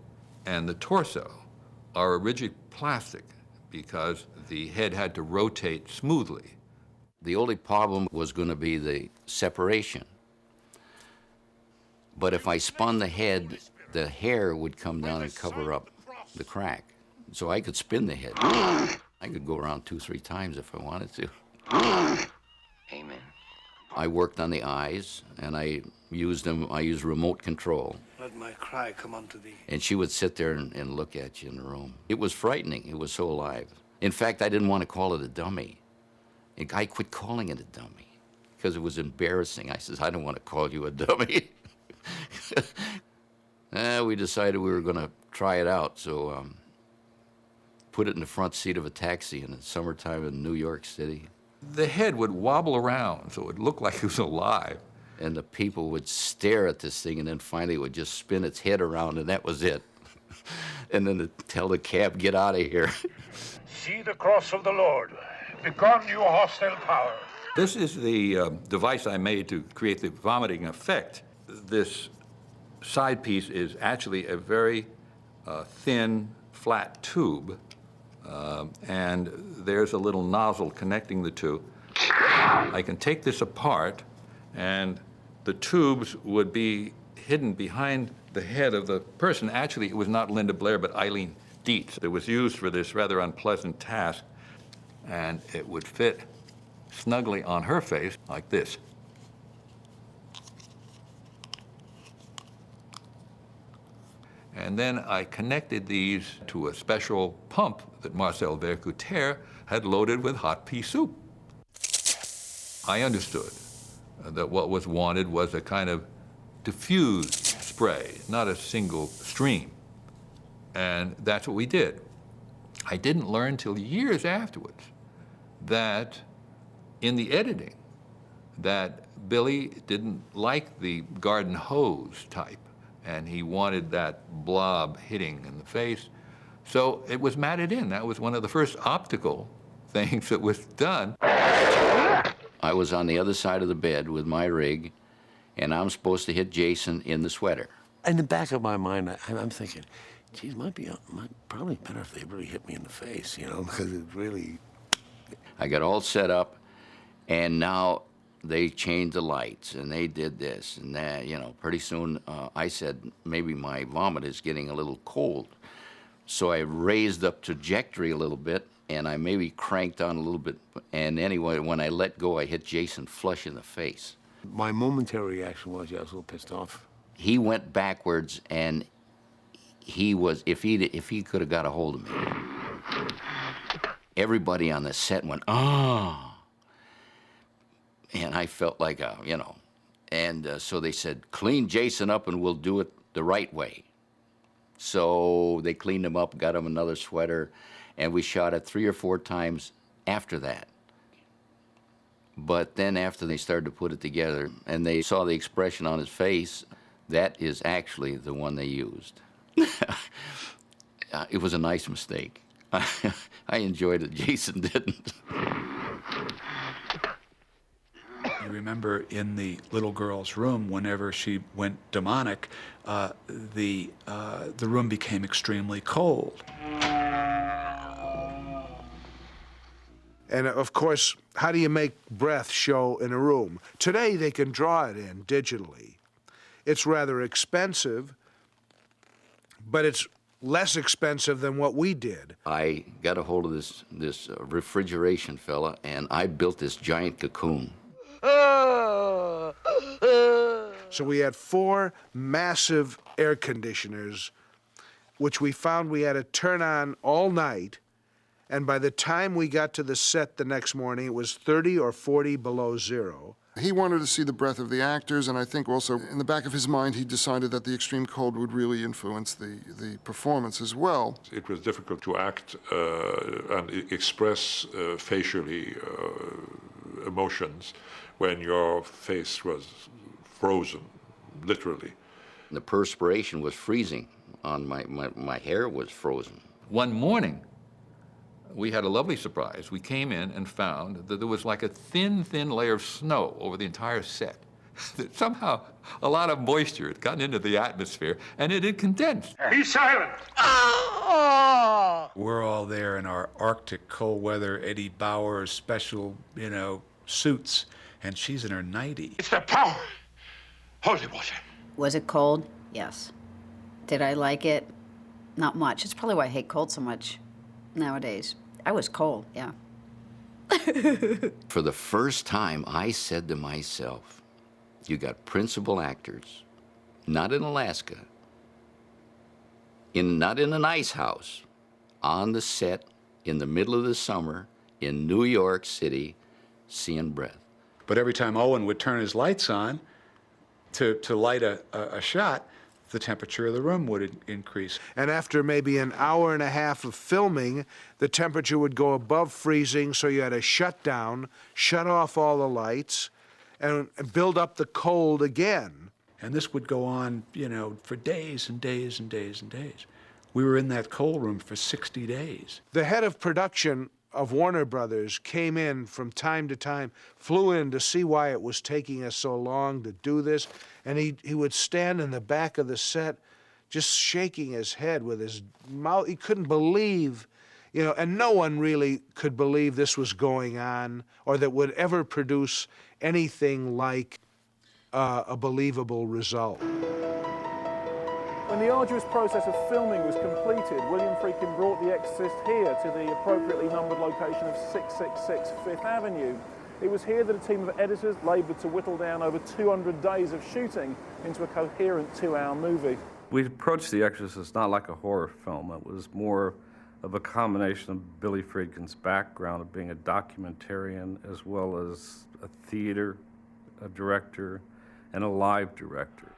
and the torso are a rigid plastic because the head had to rotate smoothly. The only problem was going to be the separation. But if I spun the head, the hair would come down and cover up the crack. So I could spin the head. I could go around 2-3 times if I wanted to. Amen. I worked on the eyes, and I used remote control. Let my cry come unto thee. And she would sit there and look at you in the room. It was frightening. It was so alive. In fact, I didn't want to call it a dummy. I quit calling it a dummy because it was embarrassing. I says, I don't want to call you a dummy. We decided we were going to try it out, so put it in the front seat of a taxi in the summertime in New York City. The head would wobble around, so it looked like it was alive. And the people would stare at this thing, and then finally it would just spin its head around, and that was it. And then tell the cab, get out of here. See the cross of the Lord. Begone, you hostile power. This is the device I made to create the vomiting effect. This side piece is actually a very thin, flat tube, and there's a little nozzle connecting the two. I can take this apart, and the tubes would be hidden behind the head of the person. Actually, it was not Linda Blair, but Eileen Dietz. It was used for this rather unpleasant task, and it would fit snugly on her face like this. And then I connected these to a special pump that Marcel Vercouter had loaded with hot pea soup. I understood that what was wanted was a kind of diffused spray, not a single stream. And that's what we did. I didn't learn till years afterwards that in the editing, that Billy didn't like the garden hose type, and he wanted that blob hitting in the face. So it was matted in. That was one of the first optical things that was done. I was on the other side of the bed with my rig, and I'm supposed to hit Jason in the sweater. In the back of my mind, I'm thinking, geez, might probably better if they really hit me in the face, you know, because it really... I got all set up, and now they changed the lights, and they did this and that, you know. Pretty soon, I said, maybe my vomit is getting a little cold. So I raised up trajectory a little bit, and I maybe cranked on a little bit. And anyway, when I let go, I hit Jason flush in the face. My momentary reaction was, yeah, I was a little pissed off. He went backwards, and he was, if he could have got a hold of me, everybody on the set went, ah. And I felt like a, you know, and so they said, clean Jason up and we'll do it the right way. So they cleaned him up, got him another sweater, and we shot it 3 or 4 times after that. But then after they started to put it together and they saw the expression on his face, that is actually the one they used. It was a nice mistake. I enjoyed it, Jason didn't. You remember in the little girl's room, whenever she went demonic, the room became extremely cold. And of course, how do you make breath show in a room? Today they can draw it in digitally. It's rather expensive, but it's less expensive than what we did. I got a hold of this refrigeration fella, and I built this giant cocoon. So we had 4 massive air conditioners, which we found we had to turn on all night. And by the time we got to the set the next morning, it was 30 or 40 below zero. He wanted to see the breath of the actors, and I think also in the back of his mind he decided that the extreme cold would really influence the performance as well. It was difficult to act and express facially emotions when your face was frozen, literally. The perspiration was freezing on my hair was frozen. One morning, we had a lovely surprise. We came in and found that there was like a thin, thin layer of snow over the entire set. That somehow a lot of moisture had gotten into the atmosphere and it had condensed. Be silent! We're all there in our Arctic cold weather Eddie Bauer special, suits, and she's in her nightie. It's the power! Holy water! Was it cold? Yes. Did I like it? Not much. It's probably why I hate cold so much nowadays. I was cold, yeah. For the first time, I said to myself, you got principal actors, not in Alaska, not in an ice house, on the set in the middle of the summer in New York City, seeing breath. But every time Owen would turn his lights on to light a shot, the temperature of the room would increase. And after maybe an hour and a half of filming, the temperature would go above freezing, so you had to shut down, shut off all the lights, and build up the cold again. And this would go on, for days and days and days and days. We were in that cold room for 60 days. The head of production of Warner Brothers came in from time to time, flew in to see why it was taking us so long to do this, and he would stand in the back of the set just shaking his head with his mouth. He couldn't believe, and no one really could believe this was going on or that would ever produce anything like a believable result. When the arduous process of filming was completed, William Friedkin brought The Exorcist here to the appropriately numbered location of 666 Fifth Avenue. It was here that a team of editors laboured to whittle down over 200 days of shooting into a coherent 2-hour movie. We approached The Exorcist not like a horror film. It was more of a combination of Billy Friedkin's background of being a documentarian as well as a theater, a director, and a live director.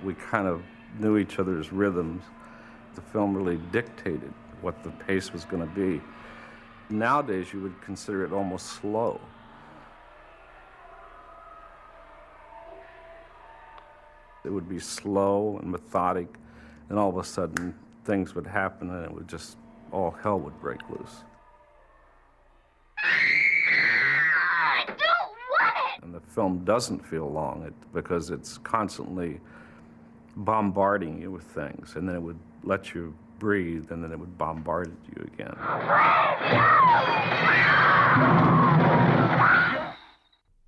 We kind of knew each other's rhythms. The film really dictated what the pace was going to be. Nowadays, you would consider it almost slow. It would be slow and methodic, and all of a sudden, things would happen, and it would just, all hell would break loose. I don't want it! And the film doesn't feel long because it's constantly bombarding you with things, and then it would let you breathe, and then it would bombard you again.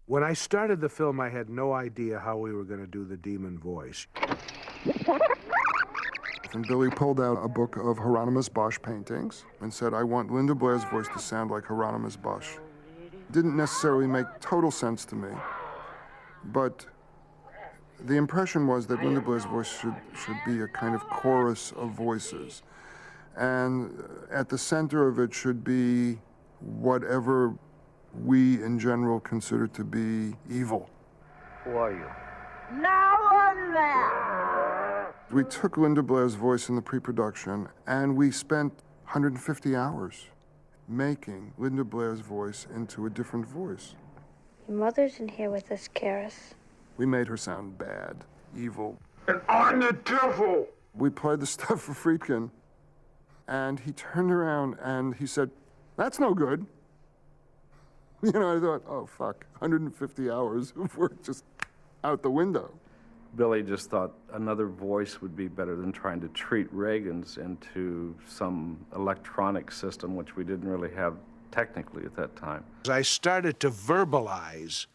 When I started the film, I had no idea how we were going to do the demon voice. And Billy pulled out a book of Hieronymus Bosch paintings and said, I want Linda Blair's voice to sound like Hieronymus Bosch. Didn't necessarily make total sense to me, but the impression was that Linda Blair's voice should be a kind of chorus of voices. And at the center of it should be whatever we in general consider to be evil. Who are you? No one there! We took Linda Blair's voice in the pre-production and we spent 150 hours making Linda Blair's voice into a different voice. Your mother's in here with us, Karis. We made her sound bad, evil. And I'm the devil! We played the stuff for Friedkin, and he turned around and he said, that's no good. I thought, oh, fuck, 150 hours of work just out the window. Billy just thought another voice would be better than trying to treat Reagan's into some electronic system, which we didn't really have technically at that time. I started to verbalize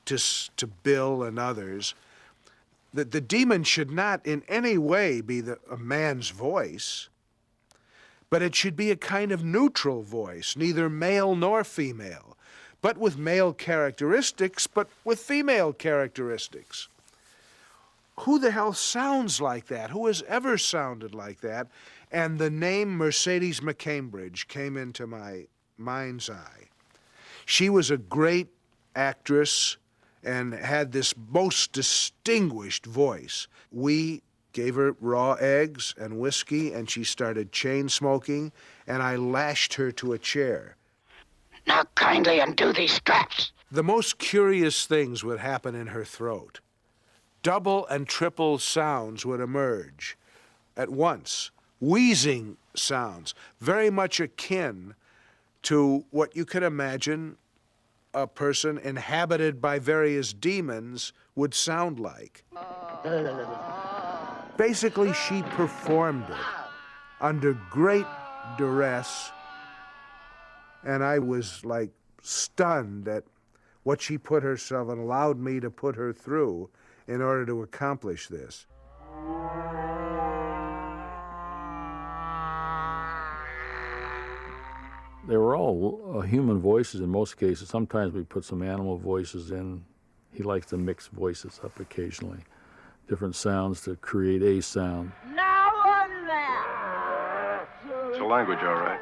to Bill and others that the demon should not in any way be a man's voice, but it should be a kind of neutral voice, neither male nor female. but with male characteristics, but with female characteristics. Who the hell sounds like that? Who has ever sounded like that? And the name Mercedes McCambridge came into my mind's eye. She was a great actress and had this most distinguished voice. We gave her raw eggs and whiskey, and she started chain smoking, and I lashed her to a chair. Now kindly undo these straps. The most curious things would happen in her throat. Double and triple sounds would emerge at once. Wheezing sounds, very much akin to what you could imagine a person inhabited by various demons would sound like. Basically, she performed it under great duress, and I was like stunned at what she put herself and allowed me to put her through in order to accomplish this. They were all human voices in most cases. Sometimes we put some animal voices in. He likes to mix voices up occasionally, different sounds to create a sound. Now on that. Is the language all right?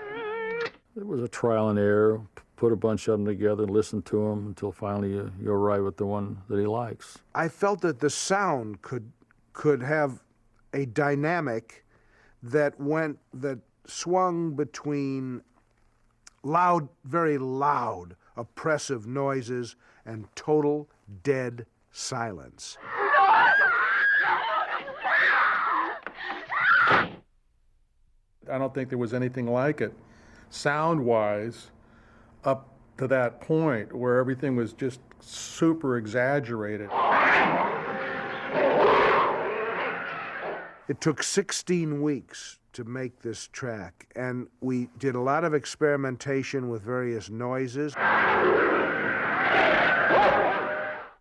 It was a trial and error. Put a bunch of them together and listen to them until finally you're right with the one that he likes. I felt that the sound could have a dynamic that swung between loud, very loud, oppressive noises and total dead silence. I don't think there was anything like it, sound-wise, up to that point where everything was just super exaggerated. It took 16 weeks to make this track, and we did a lot of experimentation with various noises.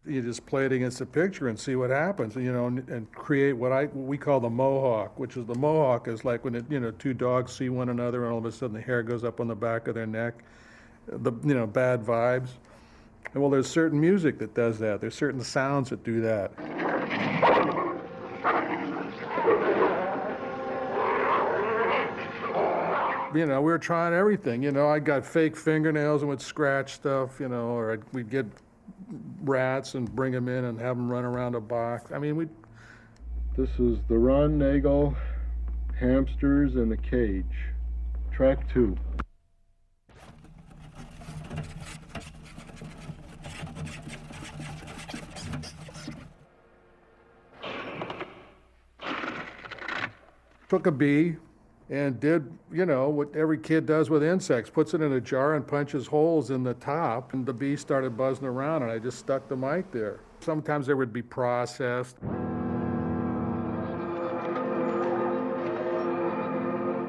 You just play it against the picture and see what happens, you know, and create what we call the mohawk, which is the mohawk is like when two dogs see one another and all of a sudden the hair goes up on the back of their neck, bad vibes. And well, there's certain music that does that. There's certain sounds that do that. We were trying everything. I got fake fingernails and would scratch stuff, or we'd get rats and bring them in and have them run around a box. This is The Run, Nagel, Hamsters, and the Cage. Track 2. Took a bee and did, what every kid does with insects, puts it in a jar and punches holes in the top, and the bee started buzzing around, and I just stuck the mic there. Sometimes there would be processed. So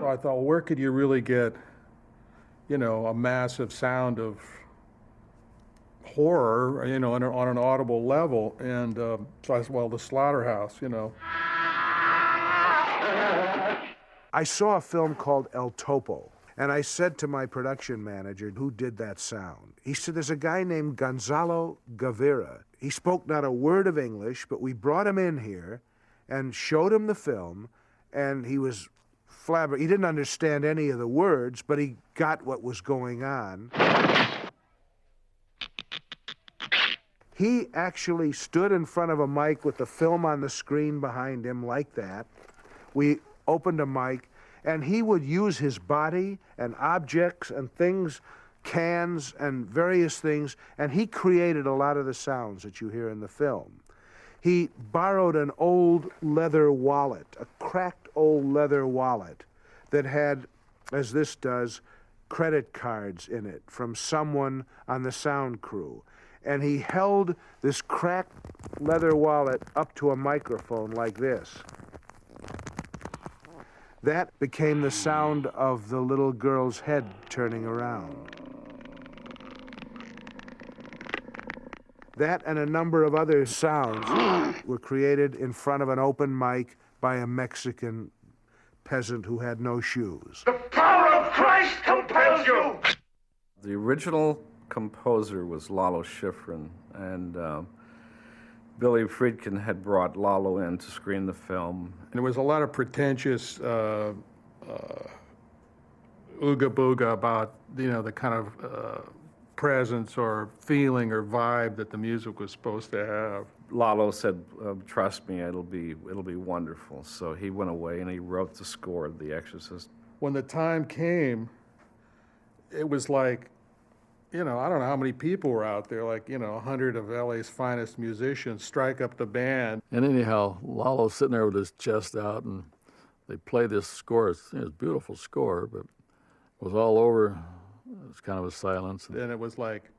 I thought, where could you really get, a massive sound of horror, on an audible level? And so I said, well, the slaughterhouse, I saw a film called El Topo, and I said to my production manager who did that sound, he said, there's a guy named Gonzalo Gavira. He spoke not a word of English, but we brought him in here and showed him the film, and he was flabbergasted. He didn't understand any of the words, but he got what was going on. He actually stood in front of a mic with the film on the screen behind him like that. We opened a mic, and he would use his body and objects and things, cans and various things, and he created a lot of the sounds that you hear in the film. He borrowed an old leather wallet, a cracked old leather wallet that had, as this does, credit cards in it from someone on the sound crew. And he held this cracked leather wallet up to a microphone like this. That became the sound of the little girl's head turning around. That and a number of other sounds were created in front of an open mic by a Mexican peasant who had no shoes. The power of Christ compels you! The original composer was Lalo Schifrin, and Billy Friedkin had brought Lalo in to screen the film. And there was a lot of pretentious ooga booga about, you know, the kind of presence or feeling or vibe that the music was supposed to have. Lalo said, "Trust me, it'll be wonderful." So he went away and he wrote the score of The Exorcist. When the time came, it was like, you know, I don't know how many people were out there, like, you know, 100 of LA's finest musicians strike up the band. And anyhow, Lalo's sitting there with his chest out, and they play this score. It's a beautiful score, but it was all over. It was kind of a silence. And it was like,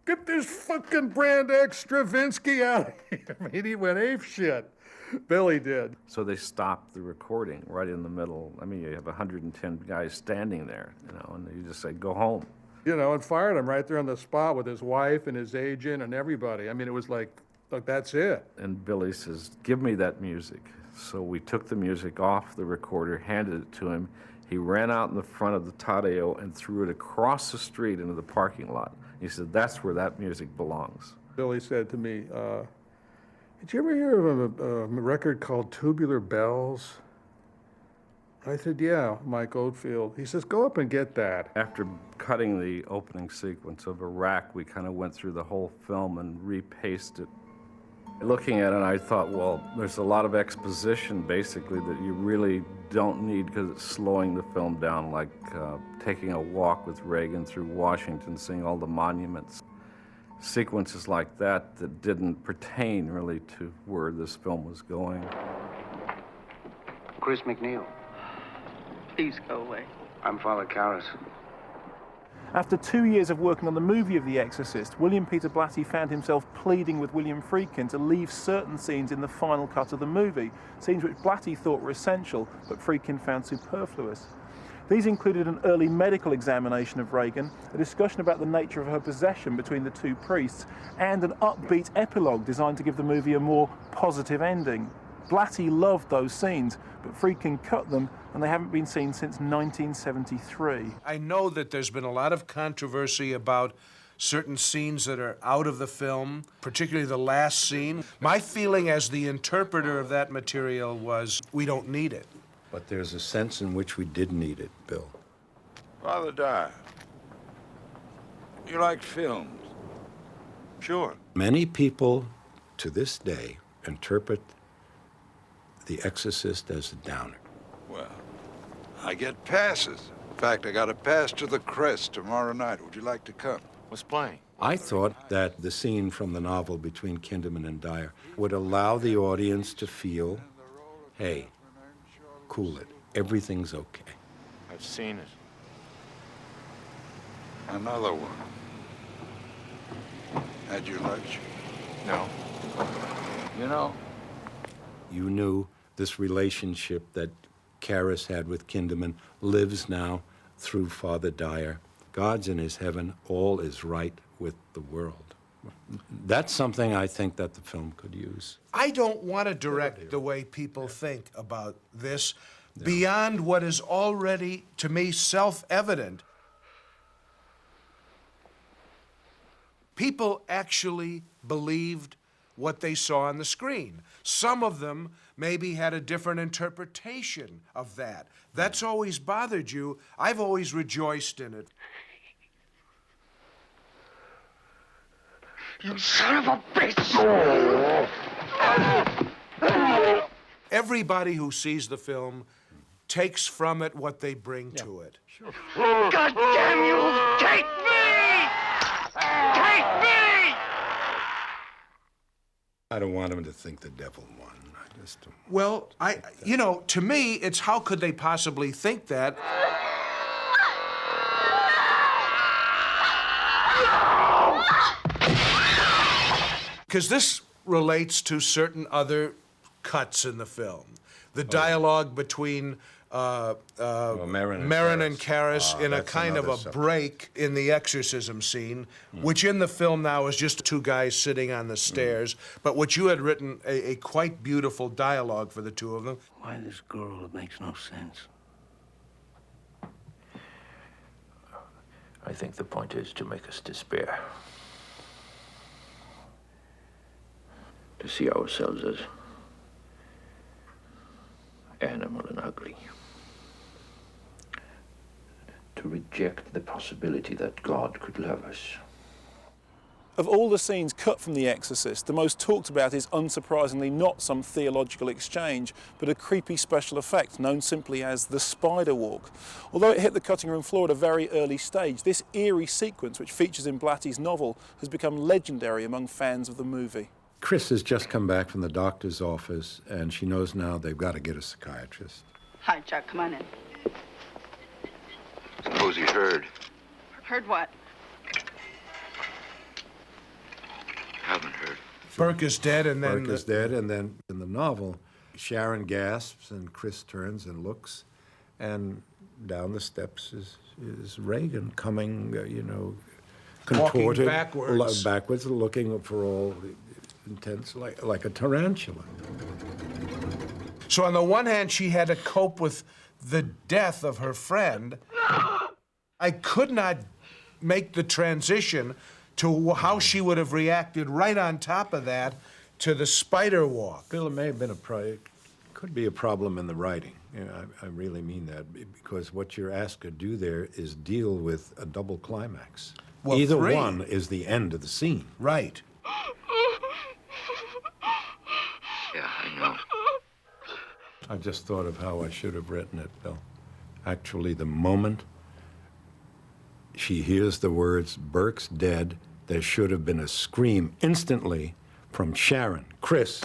get this fucking Brand X Stravinsky out of here. I mean, he went apeshit. Billy did. So they stopped the recording right in the middle. I mean, you have 110 guys standing there, you know, and you just say, go home. You know, and fired him right there on the spot with his wife and his agent and everybody. I mean, it was like, look, that's it. And Billy says, give me that music. So we took the music off the recorder, handed it to him. He ran out in the front of the Tadeo and threw it across the street into the parking lot. He said, that's where that music belongs. Billy said to me, did you ever hear of a record called Tubular Bells? I said, yeah, Mike Oldfield. He says, go up and get that. After cutting the opening sequence of Iraq, we kind of went through the whole film and repaced it. Looking at it, I thought, well, there's a lot of exposition, basically, that you really don't need because it's slowing the film down, like taking a walk with Reagan through Washington, seeing all the monuments. Sequences like that that didn't pertain really to where this film was going. Chris McNeil. Please go away. I'm Father Karras. After 2 years of working on the movie of The Exorcist, William Peter Blatty found himself pleading with William Friedkin to leave certain scenes in the final cut of the movie, scenes which Blatty thought were essential, but Friedkin found superfluous. These included an early medical examination of Reagan, a discussion about the nature of her possession between the two priests, and an upbeat epilogue designed to give the movie a more positive ending. Blatty loved those scenes, but Friedkin cut them, and they haven't been seen since 1973. I know that there's been a lot of controversy about certain scenes that are out of the film, particularly the last scene. My feeling as the interpreter of that material was, we don't need it. But there's a sense in which we did need it, Bill. Father Dyer, you like films? Sure. Many people, to this day, interpret The Exorcist as a downer. Well, I get passes. In fact, I got a pass to the Crest tomorrow night. Would you like to come? What's playing? I thought that the scene from the novel between Kinderman and Dyer would allow the audience to feel, hey, cool it. Everything's okay. I've seen it. Another one. Had your lunch? No. You know, You knew this relationship that Karras had with Kinderman lives now through Father Dyer. God's in his heaven. All is right with the world. That's something I think that the film could use. I don't want to direct the way people think about this beyond what is already, to me, self-evident. People actually believed what they saw on the screen. Some of them maybe had a different interpretation of that. That's always bothered you. I've always rejoiced in it. You son of a bitch! Everybody who sees the film takes from it what they bring to it. Sure. God damn you! Take me! Take me! I don't want him to think the devil won. I just don't. Well, you know, to me, it's how could they possibly think that? Because this relates to certain other cuts in the film. The dialogue between Marin and Karras in a kind of a break in the exorcism scene, which in the film now is just two guys sitting on the stairs, but which you had written a quite beautiful dialogue for the two of them. Why this girl? It makes no sense. I think the point is to make us despair. To see ourselves as animal and ugly. To reject the possibility that God could love us. Of all the scenes cut from The Exorcist, the most talked about is unsurprisingly not some theological exchange, but a creepy special effect known simply as the spider walk. Although it hit the cutting room floor at a very early stage, this eerie sequence, which features in Blatty's novel, has become legendary among fans of the movie. Chris has just come back from the doctor's office, and she knows now they've got to get a psychiatrist. Hi, Chuck. Come on in. Suppose you heard. Heard what? Haven't heard. Burke is dead, and then... Burke is dead, and then in the novel, Sharon gasps, and Chris turns and looks, and down the steps is Reagan coming, contorted. Walking backwards, looking for all intents like a tarantula. So on the one hand, she had to cope with the death of her friend. I could not make the transition to how she would have reacted right on top of that to the spider walk. Bill, it may have been it could be a problem in the writing. I really mean that, because what you're asked to do there is deal with a double climax. Well, Either 3. one is the end of the scene. Right. Yeah, I know. I just thought of how I should have written it, Bill. Actually, the moment she hears the words, Burke's dead, there should have been a scream instantly from Sharon, Chris,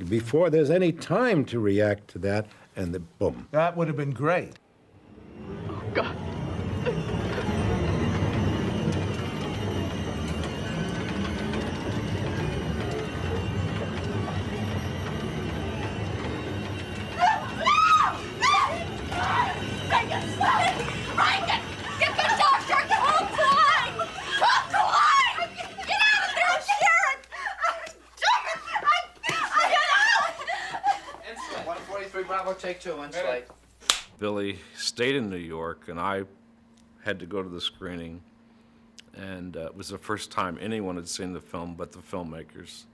before there's any time to react to that, and the boom. That would have been great. Oh, God. Take 2, Insulate. Billy stayed in New York, and I had to go to the screening. And it was the first time anyone had seen the film but the filmmakers.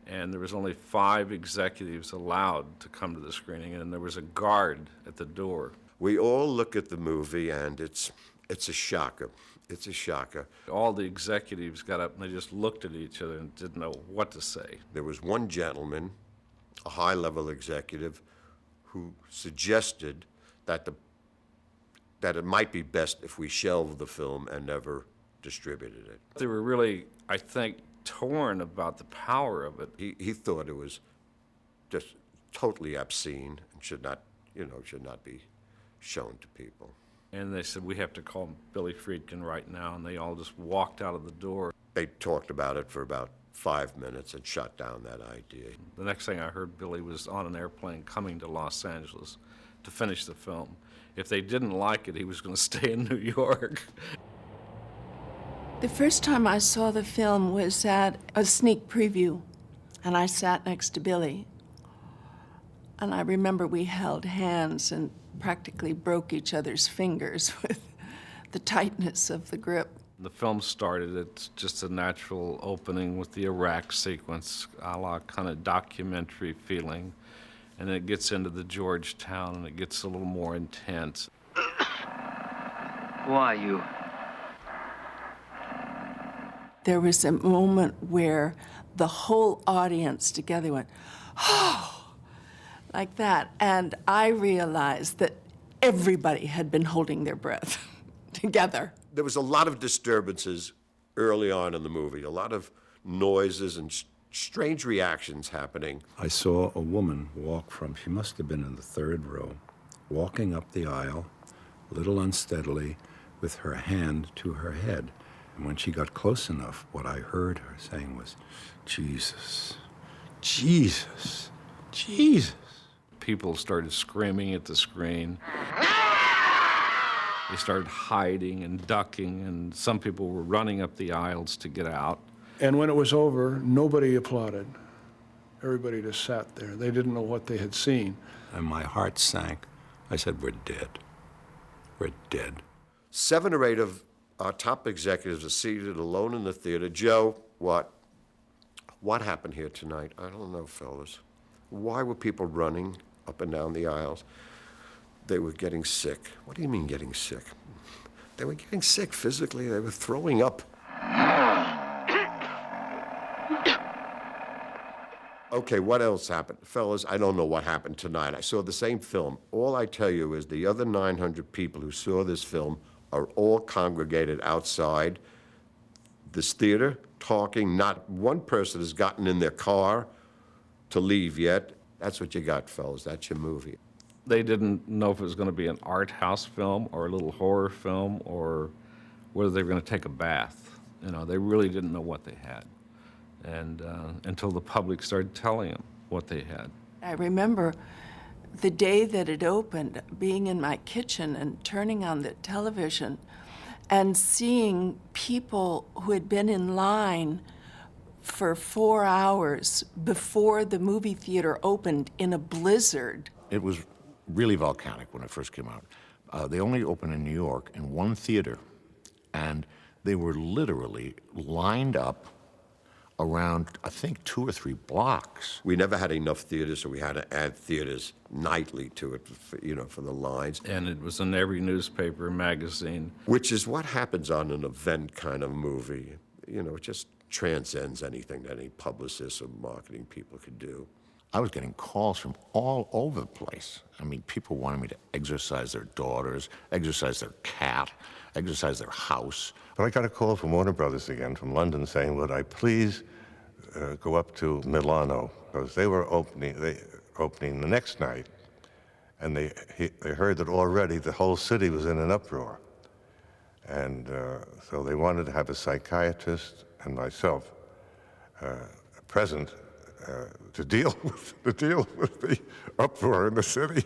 And there was only 5 executives allowed to come to the screening, and there was a guard at the door. We all look at the movie, and it's a shocker. It's a shocker. All the executives got up, and they just looked at each other and didn't know what to say. There was one gentleman, a high-level executive, who suggested that it might be best if we shelved the film and never distributed it. They were really, I think, torn about the power of it. He thought it was just totally obscene and should not be shown to people. And they said, we have to call Billy Friedkin right now, and they all just walked out of the door. They talked about it for about 5 minutes and shut down that idea. The next thing I heard, Billy was on an airplane coming to Los Angeles to finish the film. If they didn't like it, he was going to stay in New York. The first time I saw the film was at a sneak preview, and I sat next to Billy. And I remember we held hands and practically broke each other's fingers with the tightness of the grip. The film started, it's just a natural opening with the Iraq sequence, a la kind of documentary feeling. And then it gets into the Georgetown, and it gets a little more intense. Who are you? There was a moment where the whole audience together went, oh, like that. And I realized that everybody had been holding their breath together. There was a lot of disturbances early on in the movie, a lot of noises and strange reactions happening. I saw a woman walk from, she must have been in the 3rd row, walking up the aisle, a little unsteadily, with her hand to her head. And when she got close enough, what I heard her saying was, Jesus, Jesus, Jesus. People started screaming at the screen. They started hiding and ducking, and some people were running up the aisles to get out. And when it was over, nobody applauded. Everybody just sat there. They didn't know what they had seen. And my heart sank. I said, we're dead. We're dead. 7 or 8 of Our top executives are seated alone in the theater. Joe, what? What happened here tonight? I don't know, fellas. Why were people running up and down the aisles? They were getting sick. What do you mean getting sick? They were getting sick physically. They were throwing up. Okay, what else happened? Fellas, I don't know what happened tonight. I saw the same film. All I tell you is the other 900 people who saw this film are all congregated outside this theater, talking. Not one person has gotten in their car to leave yet. That's what you got, fellas. That's your movie. They didn't know if it was going to be an art house film or a little horror film or whether they were going to take a bath. You know, they really didn't know what they had. And until the public started telling them what they had. I remember the day that it opened, being in my kitchen and turning on the television and seeing people who had been in line for 4 hours before the movie theater opened in a blizzard. It was really volcanic when it first came out. They only opened in New York in one theater, and they were literally lined up around, I think, 2 or 3 blocks. We never had enough theaters, so we had to add theaters nightly to it, for the lines. And it was in every newspaper, magazine. Which is what happens on an event kind of movie. It just transcends anything that any publicist or marketing people could do. I was getting calls from all over the place. I mean, people wanted me to exorcise their daughters, exorcise their cat, exorcise their house. But I got a call from Warner Brothers again, from London, saying, would I please go up to Milano? Because they were opening the next night, and they heard that already the whole city was in an uproar. And so they wanted to have a psychiatrist and myself present to deal with the uproar in the city.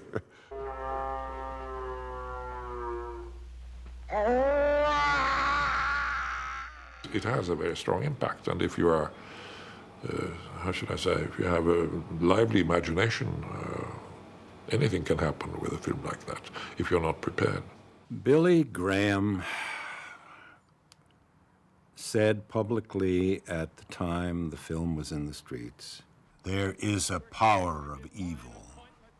It has a very strong impact, and if you are, how should I say, if you have a lively imagination, anything can happen with a film like that if you're not prepared. Billy Graham said publicly at the time the film was in the streets, there is a power of evil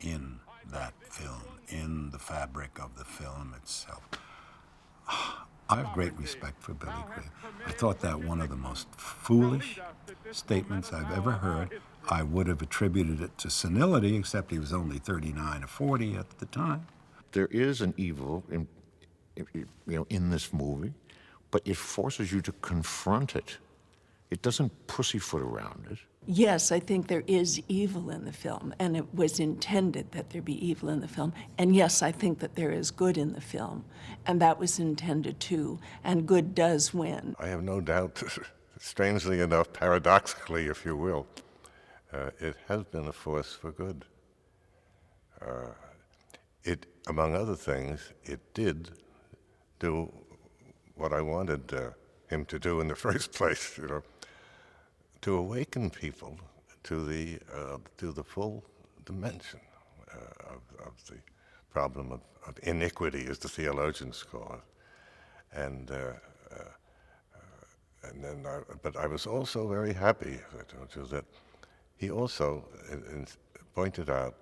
in that film, in the fabric of the film itself. I have great respect for Billy Graham. I thought that one of the most foolish statements I've ever heard. I would have attributed it to senility, except he was only 39 or 40 at the time. There is an evil in this movie, but it forces you to confront it. It doesn't pussyfoot around it. Yes, I think there is evil in the film, and it was intended that there be evil in the film. And yes, I think that there is good in the film, and that was intended too, and good does win. I have no doubt, strangely enough, paradoxically, if you will, it has been a force for good. It, among other things, it did do what I wanted him to do in the first place, to awaken people to the full dimension of the problem of iniquity, as the theologians call it. And then, but I was also very happy, as I told you, that he also pointed out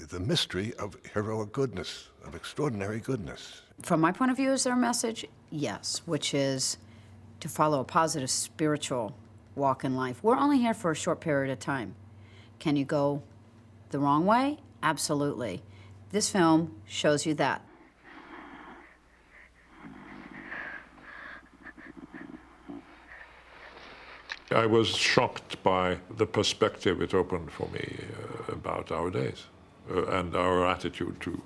the mystery of heroic goodness, of extraordinary goodness. From my point of view, is there a message? Yes, which is to follow a positive spiritual walk in life. We're only here for a short period of time. Can you go the wrong way? Absolutely. This film shows you that. I was shocked by the perspective it opened for me about our days and our attitude to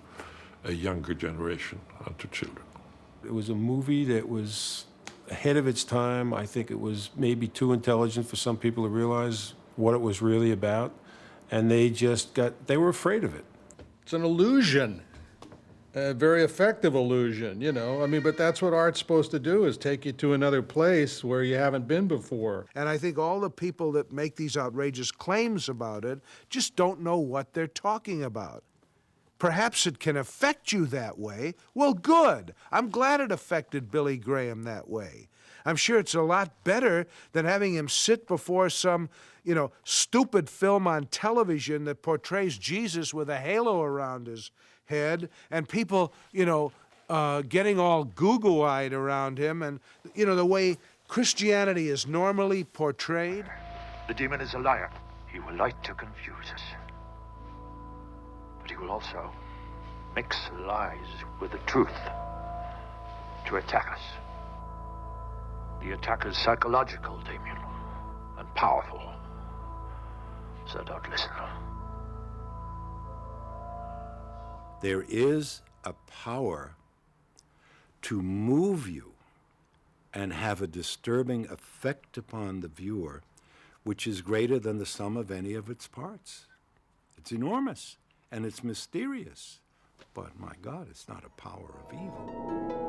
a younger generation and to children. It was a movie that was ahead of its time. I think it was maybe too intelligent for some people to realize what it was really about, and they were afraid of it. It's an illusion, a very effective illusion, but that's what art's supposed to do, is take you to another place where you haven't been before. And I think all the people that make these outrageous claims about it just don't know what they're talking about. perhaps it can affect you that way. Well, good. I'm glad it affected Billy Graham that way. I'm sure it's a lot better than having him sit before some, stupid film on television that portrays Jesus with a halo around his head and people, getting all goo-goo-eyed around him and, the way Christianity is normally portrayed. The demon is a liar. He will like to confuse us. But he will also mix lies with the truth to attack us. The attack is psychological, Damien, and powerful. So don't listen. There is a power to move you and have a disturbing effect upon the viewer, which is greater than the sum of any of its parts. It's enormous, and it's mysterious. But my God, it's not a power of evil.